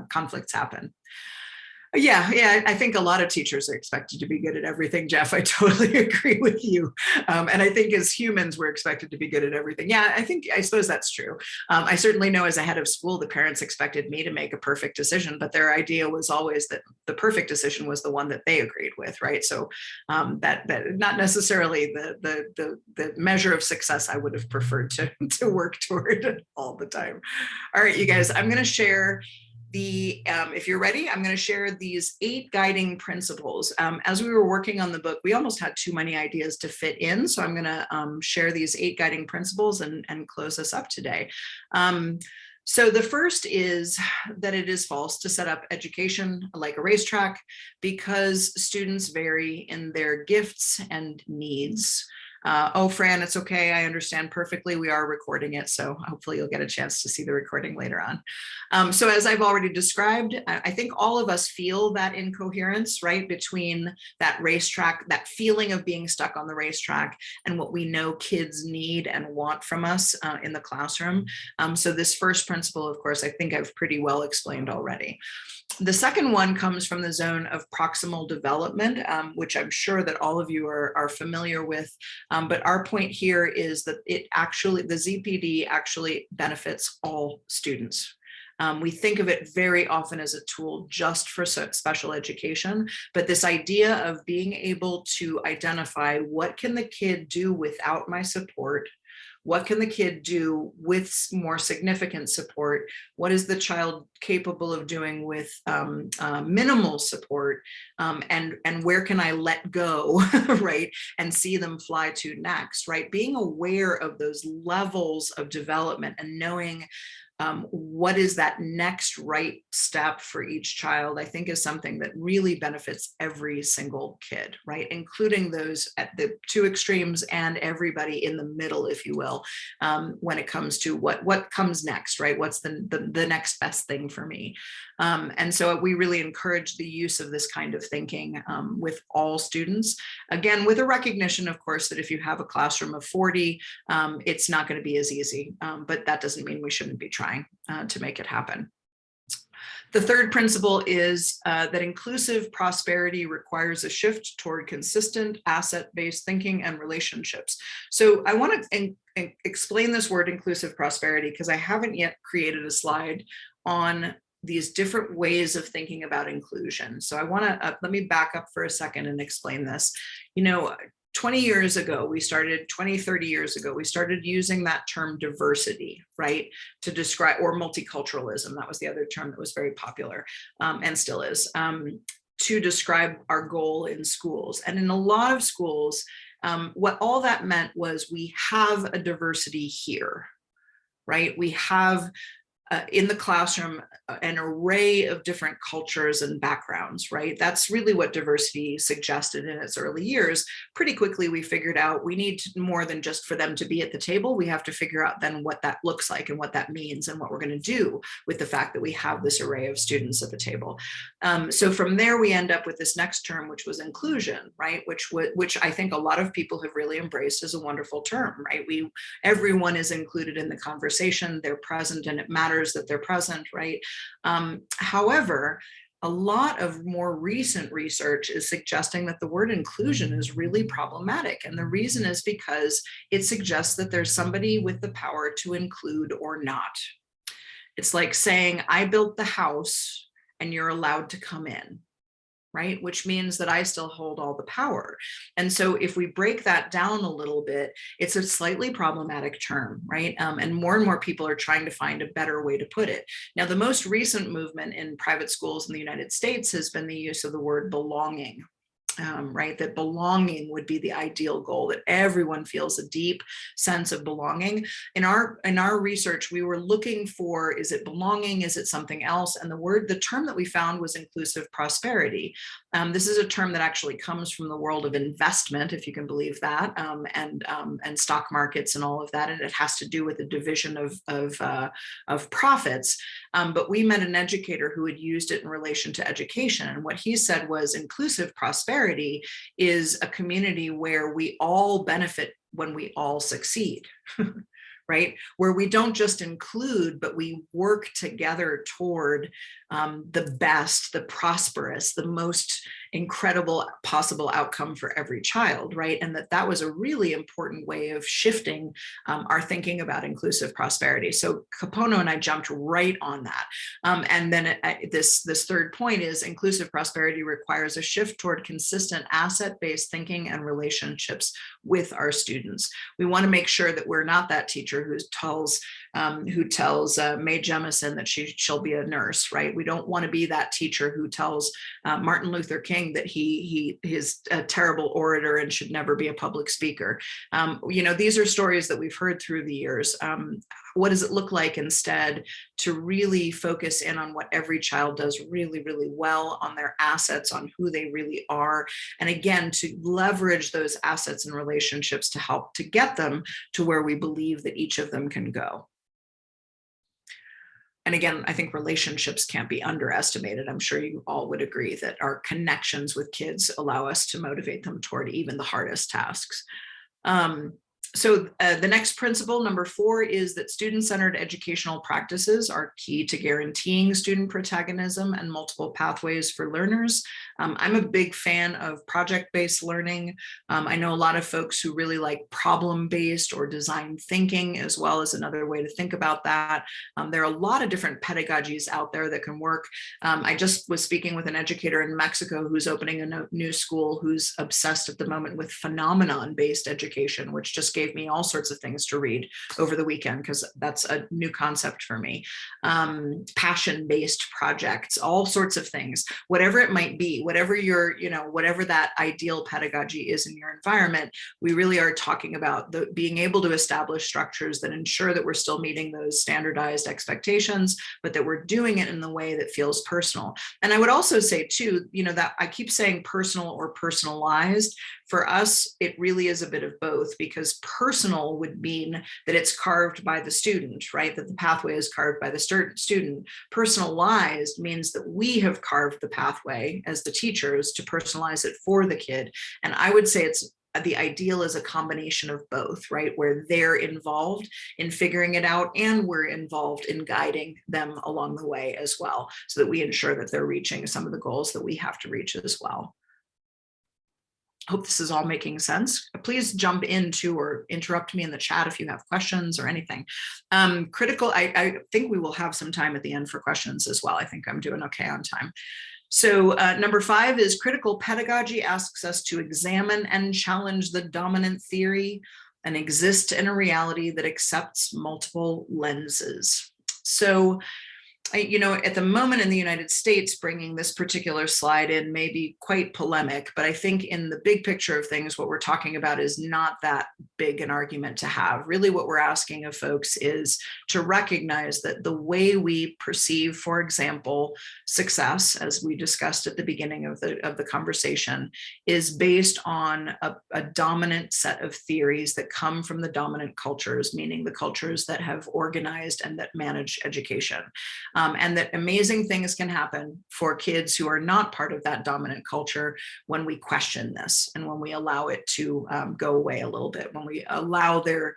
conflicts happen. Yeah, I think a lot of teachers are expected to be good at everything, Jeff. I totally agree with you. And I think as humans, we're expected to be good at everything. Yeah, I suppose that's true. I certainly know as a head of school, the parents expected me to make a perfect decision, but their idea was always that the perfect decision was the one that they agreed with, right? So that not necessarily the measure of success I would have preferred to work toward all the time. All right, you guys, I'm going to share if you're ready, I'm going to share these 8 guiding principles. As we were working on the book, we almost had too many ideas to fit in. So I'm going to share these 8 guiding principles and close us up today. So the first is that it is false to set up education like a racetrack because students vary in their gifts and needs. Oh, Fran, it's okay. I understand perfectly. We are recording it, so hopefully you'll get a chance to see the recording later on. So as I've already described, I think all of us feel that incoherence, right, between that racetrack, that feeling of being stuck on the racetrack, and what we know kids need and want from us in the classroom. So this first principle, of course, I think I've pretty well explained already. The second one comes from the zone of proximal development, which I'm sure that all of you are familiar with. But our point here is that the ZPD actually benefits all students. We think of it very often as a tool just for special education, but this idea of being able to identify what can the kid do without my support, what can the kid do with more significant support? What is the child capable of doing with minimal support? And where can I let go, right? And see them fly to next, right? Being aware of those levels of development and knowing what is that next right step for each child, I think is something that really benefits every single kid, right? Including those at the 2 extremes and everybody in the middle, if you will, when it comes to what comes next, right? What's the next best thing for me? And so we really encourage the use of this kind of thinking with all students. Again, with a recognition, of course, that if you have a classroom of 40, it's not going to be as easy, but that doesn't mean we shouldn't be trying to make it happen. The third principle is that inclusive prosperity requires a shift toward consistent asset-based thinking and relationships. So I want to explain this word inclusive prosperity because I haven't yet created a slide on these different ways of thinking about inclusion. So I want to let me back up for a second and explain this. 20 years ago, 30 years ago, we started using that term diversity, right? To describe, or multiculturalism, that was the other term that was very popular and still is, to describe our goal in schools. And in a lot of schools, what all that meant was we have a diversity here, right? We have in the classroom an array of different cultures and backgrounds, right? That's really what diversity suggested in its early years. Pretty quickly, we figured out we need more than just for them to be at the table. We have to figure out then what that looks like and what that means and what we're going to do with the fact that we have this array of students at the table. So from there, we end up with this next term, which was inclusion, right? Which I think a lot of people have really embraced as a wonderful term, right? Everyone is included in the conversation, they're present, and it matters that they're present, right? However, a lot of more recent research is suggesting that the word inclusion is really problematic. And the reason is because it suggests that there's somebody with the power to include or not. It's like saying, I built the house and you're allowed to come in, right? Which means that I still hold all the power. And so if we break that down a little bit, it's a slightly problematic term, right? And more people are trying to find a better way to put it. Now, the most recent movement in private schools in the United States has been the use of the word belonging. Right, that belonging would be the ideal goal, that everyone feels a deep sense of belonging. In our research, we were looking for, is it belonging? Is it something else? And the term that we found was inclusive prosperity. This is a term that actually comes from the world of investment, if you can believe that, and stock markets and all of that. And it has to do with the division of profits. But we met an educator who had used it in relation to education. And what he said was inclusive prosperity is a community where we all benefit when we all succeed, right? Where we don't just include, but we work together toward the best, the prosperous, the most incredible possible outcome for every child, right? And that was a really important way of shifting our thinking about inclusive prosperity. So Kapono and I jumped right on that. And then this third point is inclusive prosperity requires a shift toward consistent asset-based thinking and relationships with our students. We want to make sure that we're not that teacher who tells Mae Jemison that she'll be a nurse, right? We don't want to be that teacher who tells Martin Luther King that he is a terrible orator and should never be a public speaker. These are stories that we've heard through the years. What does it look like instead to really focus in on what every child does really, really well, on their assets, on who they really are, and again, to leverage those assets and relationships to help to get them to where we believe that each of them can go. And again, I think relationships can't be underestimated. I'm sure you all would agree that our connections with kids allow us to motivate them toward even the hardest tasks. So the next principle, number 4, is that student-centered educational practices are key to guaranteeing student protagonism and multiple pathways for learners. I'm a big fan of project-based learning. I know a lot of folks who really like problem-based or design thinking as well as another way to think about that. There are a lot of different pedagogies out there that can work. I just was speaking with an educator in Mexico who's opening a new school who's obsessed at the moment with phenomenon-based education, which just gave me all sorts of things to read over the weekend because that's a new concept for me. Passion-based projects, all sorts of things, whatever it might be, whatever whatever that ideal pedagogy is in your environment, we really are talking about being able to establish structures that ensure that we're still meeting those standardized expectations, but that we're doing it in the way that feels personal. And I would also say too, that I keep saying personal or personalized. For us, it really is a bit of both, because personal would mean that it's carved by the student, right? That the pathway is carved by the student. Personalized means that we have carved the pathway as the teachers to personalize it for the kid. And I would say the ideal is a combination of both, right? Where they're involved in figuring it out and we're involved in guiding them along the way as well, so that we ensure that they're reaching some of the goals that we have to reach as well. Hope this is all making sense. Please jump into or interrupt me in the chat if you have questions or anything. I think we will have some time at the end for questions as well. I think I'm doing okay on time. So number 5 is critical pedagogy asks us to examine and challenge the dominant theory and exist in a reality that accepts multiple lenses. So At the moment in the United States, bringing this particular slide in may be quite polemic, but I think in the big picture of things, what we're talking about is not that big an argument to have. Really, what we're asking of folks is to recognize that the way we perceive, for example, success, as we discussed at the beginning of the conversation, is based on a dominant set of theories that come from the dominant cultures, meaning the cultures that have organized and that manage education. And that amazing things can happen for kids who are not part of that dominant culture when we question this and when we allow it to go away a little bit, when we allow there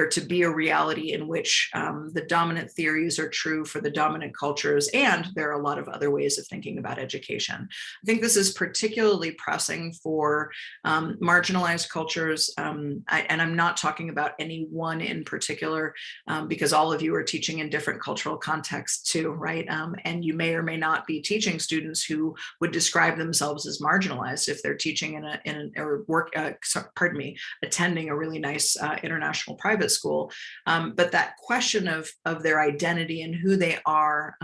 to be a reality in which the dominant theories are true for the dominant cultures, and there are a lot of other ways of thinking about education. I think this is particularly pressing for marginalized cultures, and I'm not talking about any one in particular, because all of you are teaching in different cultural contexts too, right? And you may or may not be teaching students who would describe themselves as marginalized if they're teaching attending a really nice international private school. But that question of their identity and who they are,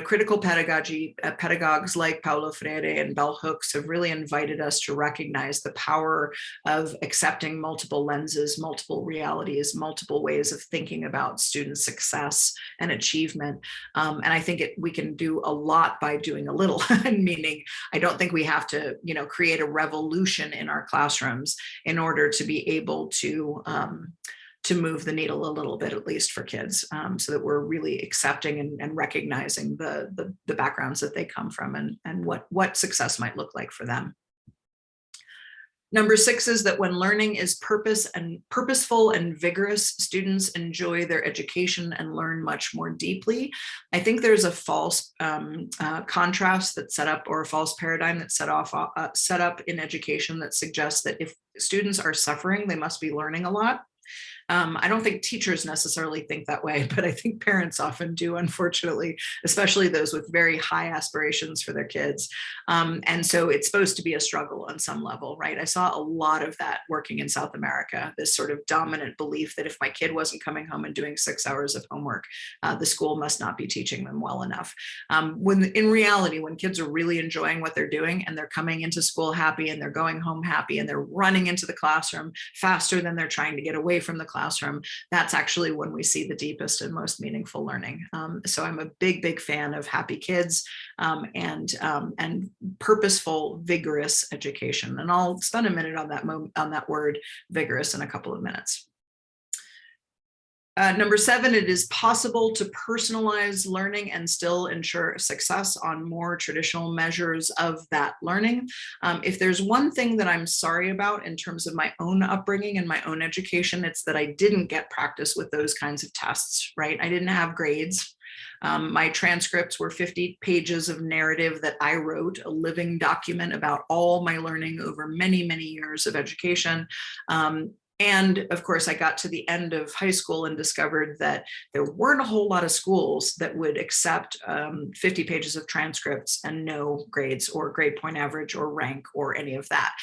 critical pedagogy, pedagogues like Paulo Freire and Bell Hooks have really invited us to recognize the power of accepting multiple lenses, multiple realities, multiple ways of thinking about student success and achievement. And I think we can do a lot by doing a little, meaning I don't think we have to, create a revolution in our classrooms in order to be able to move the needle a little bit, at least for kids, so that we're really accepting and recognizing the backgrounds that they come from and what success might look like for them. Number 6 is that when learning is purposeful and vigorous, students enjoy their education and learn much more deeply. I think there's a false contrast that's set up, or a false paradigm that's set up in education that suggests that if students are suffering, they must be learning a lot. I don't think teachers necessarily think that way, but I think parents often do, unfortunately, especially those with very high aspirations for their kids. And so it's supposed to be a struggle on some level, right? I saw a lot of that working in South America, this sort of dominant belief that if my kid wasn't coming home and doing 6 hours of homework, the school must not be teaching them well enough. When in reality, when kids are really enjoying what they're doing and they're coming into school happy and they're going home happy and they're running into the classroom faster than they're trying to get away from the classroom, that's actually when we see the deepest and most meaningful learning. So I'm a big fan of happy kids and purposeful, vigorous education. And I'll spend a minute on that word vigorous in a couple of minutes. Number 7, it is possible to personalize learning and still ensure success on more traditional measures of that learning. If there's one thing that I'm sorry about in terms of my own upbringing and my own education, it's that I didn't get practice with those kinds of tests, right? I didn't have grades. My transcripts were 50 pages of narrative that I wrote, a living document about all my learning over many years of education. And of course, I got to the end of high school and discovered that there weren't a whole lot of schools that would accept 50 pages of transcripts and no grades or grade point average or rank or any of that.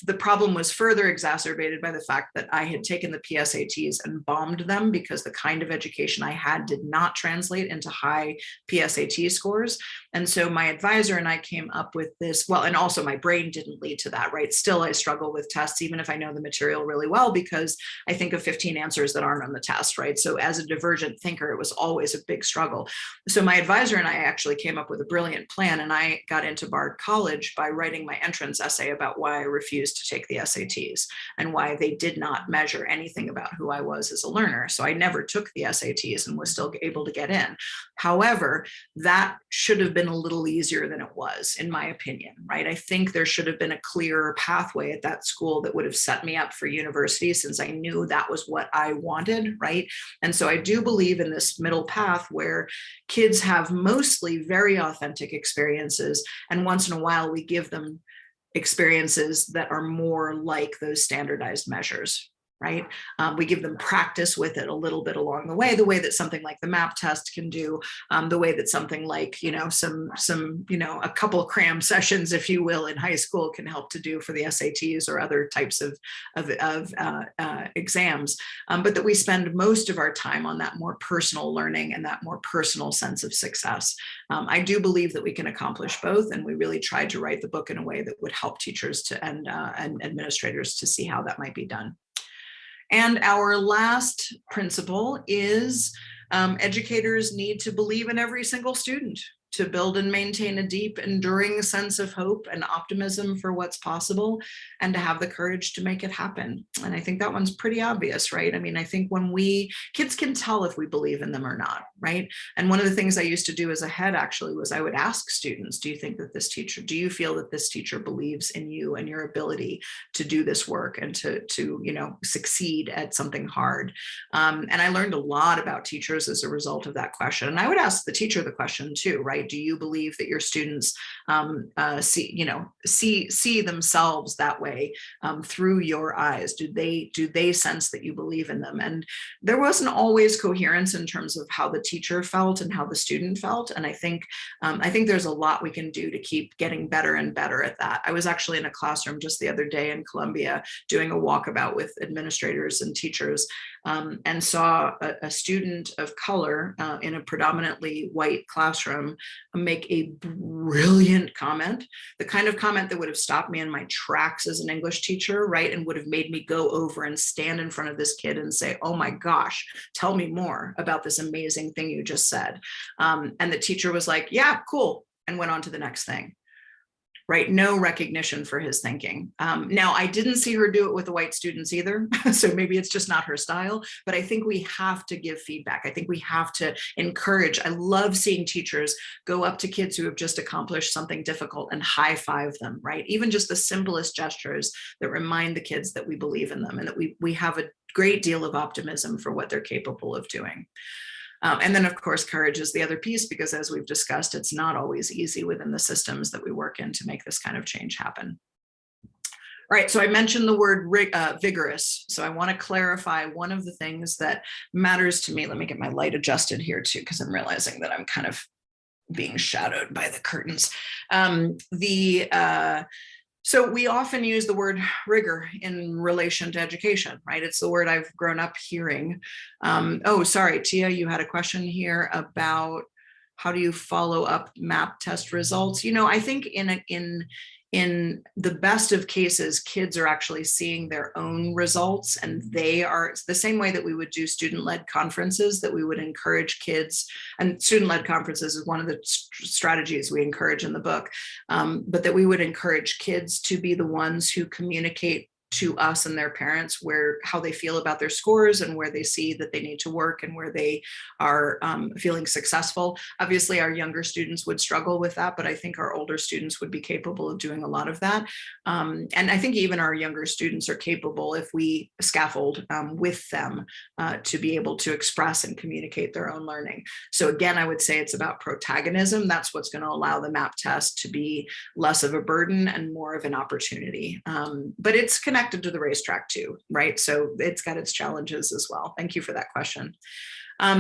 The problem was further exacerbated by the fact that I had taken the PSATs and bombed them because the kind of education I had did not translate into high PSAT scores. And so my advisor and I came up with this, well, and also my brain didn't lead to that, right? Still, I struggle with tests, even if I know the material really well, because I think of 15 answers that aren't on the test, right? So as a divergent thinker, it was always a big struggle. So my advisor and I actually came up with a brilliant plan, and I got into Bard College by writing my entrance essay about why I refused to take the SATs and why they did not measure anything about who I was as a learner. So I never took the SATs and was still able to get in. However, that should have been a little easier than it was, in my opinion, right? I think there should have been a clearer pathway at that school that would have set me up for university, since I knew that was what I wanted, right? And so I do believe in this middle path where kids have mostly very authentic experiences, and once in a while we give them experiences that are more like those standardized measures, right? We give them practice with it a little bit along the way that something like the MAP test can do, the way that something like, a couple cram sessions, if you will, in high school can help to do for the SATs or other types of exams, but that we spend most of our time on that more personal learning and that more personal sense of success. I do believe that we can accomplish both, and we really tried to write the book in a way that would help teachers to and administrators to see how that might be done. And our last principle is educators need to believe in every single student to build and maintain a deep, enduring sense of hope and optimism for what's possible, and to have the courage to make it happen. And I think that one's pretty obvious, right? I mean, I think when kids can tell if we believe in them or not, right? And one of the things I used to do as a head actually was I would ask students, do you feel that this teacher believes in you and your ability to do this work and to succeed at something hard? And I learned a lot about teachers as a result of that question. And I would ask the teacher the question too, right? Do you believe that your students see themselves that way through your eyes? Do they sense that you believe in them? And there wasn't always coherence in terms of how the teacher felt and how the student felt. And I think there's a lot we can do to keep getting better and better at that. I was actually in a classroom just the other day in Columbia doing a walkabout with administrators and teachers, and saw a student of color in a predominantly white classroom make a brilliant comment, the kind of comment that would have stopped me in my tracks as an English teacher, right? And would have made me go over and stand in front of this kid and say, oh my gosh, tell me more about this amazing thing you just said. And the teacher was like, yeah, cool, and went on to the next thing. Right? No recognition for his thinking. Now, I didn't see her do it with the white students either, so maybe it's just not her style, but I think we have to give feedback. I think we have to encourage. I love seeing teachers go up to kids who have just accomplished something difficult and high five them, right? Even just the simplest gestures that remind the kids that we believe in them and that we have a great deal of optimism for what they're capable of doing. And then, of course, courage is the other piece, because as we've discussed, it's not always easy within the systems that we work in to make this kind of change happen. All right, so I mentioned the word vigorous. So I want to clarify one of the things that matters to me. Let me get my light adjusted here too, because I'm realizing that I'm kind of being shadowed by the curtains. So we often use the word rigor in relation to education, right? It's the word I've grown up hearing. Oh, sorry, Tia, you had a question here about how do you follow up MAP test results? I think in the best of cases, kids are actually seeing their own results, and they are the same way that we would do student-led conferences, that we would encourage kids, and student-led conferences is one of the strategies we encourage in the book, but that we would encourage kids to be the ones who communicate to us and their parents how they feel about their scores and where they see that they need to work and where they are feeling successful. Obviously, our younger students would struggle with that, but I think our older students would be capable of doing a lot of that. And I think even our younger students are capable, if we scaffold with them, to be able to express and communicate their own learning. So again, I would say it's about protagonism. That's what's going to allow the MAP test to be less of a burden and more of an opportunity. But it's connected to the racetrack too, right? So it's got its challenges as well. Thank you for that question.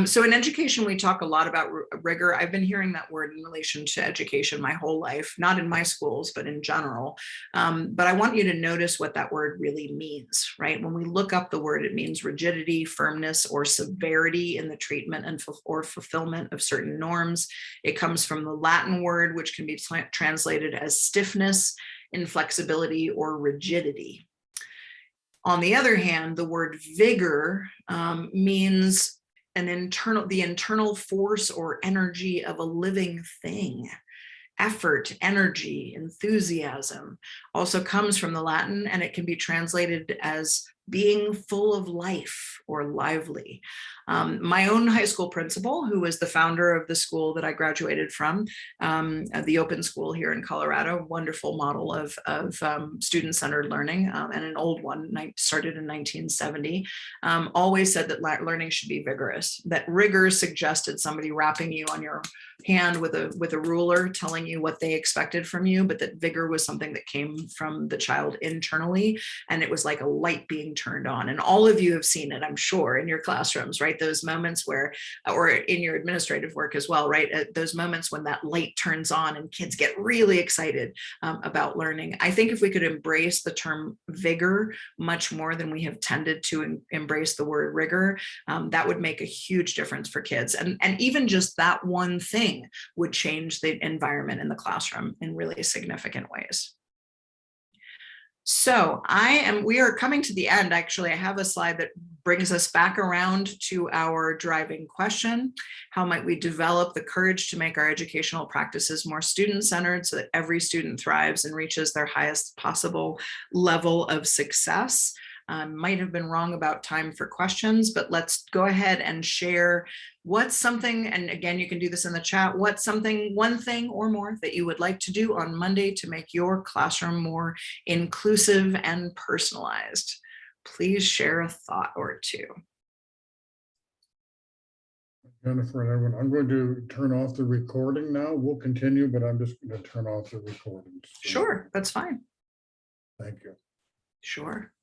So in education, we talk a lot about rigor. I've been hearing that word in relation to education my whole life, not in my schools, but in general. But I want you to notice what that word really means, right? When we look up the word, it means rigidity, firmness, or severity in the treatment or fulfillment of certain norms. It comes from the Latin word, which can be translated as stiffness, inflexibility, or rigidity. On the other hand, the word vigor means the internal force or energy of a living thing. Effort, energy, enthusiasm also comes from the Latin, and it can be translated as being full of life or lively. My own high school principal, who was the founder of the school that I graduated from, the open school here in Colorado, wonderful model of student-centered learning, and an old one started in 1970, always said that learning should be vigorous, that rigor suggested somebody wrapping you on your hand with a ruler telling you what they expected from you, but that vigor was something that came from the child internally, and it was like a light being turned on. And all of you have seen it, I'm sure, in your classrooms, right? Those moments where, or in your administrative work as well, right? Those moments when that light turns on and kids get really excited about learning. I think if we could embrace the term vigor much more than we have tended to embrace the word rigor, that would make a huge difference for kids. And even just that one thing would change the environment in the classroom in really significant ways. So we are coming to the end. Actually, I have a slide that brings us back around to our driving question. How might we develop the courage to make our educational practices more student-centered so that every student thrives and reaches their highest possible level of success? Might have been wrong about time for questions, but let's go ahead and share what's something, and again, you can do this in the chat, what's something, one thing or more that you would like to do on Monday to make your classroom more inclusive and personalized. Please share a thought or two. Jennifer and everyone, I'm going to turn off the recording now. We'll continue, but I'm just going to turn off the recording. Sure, that's fine. Thank you. Sure.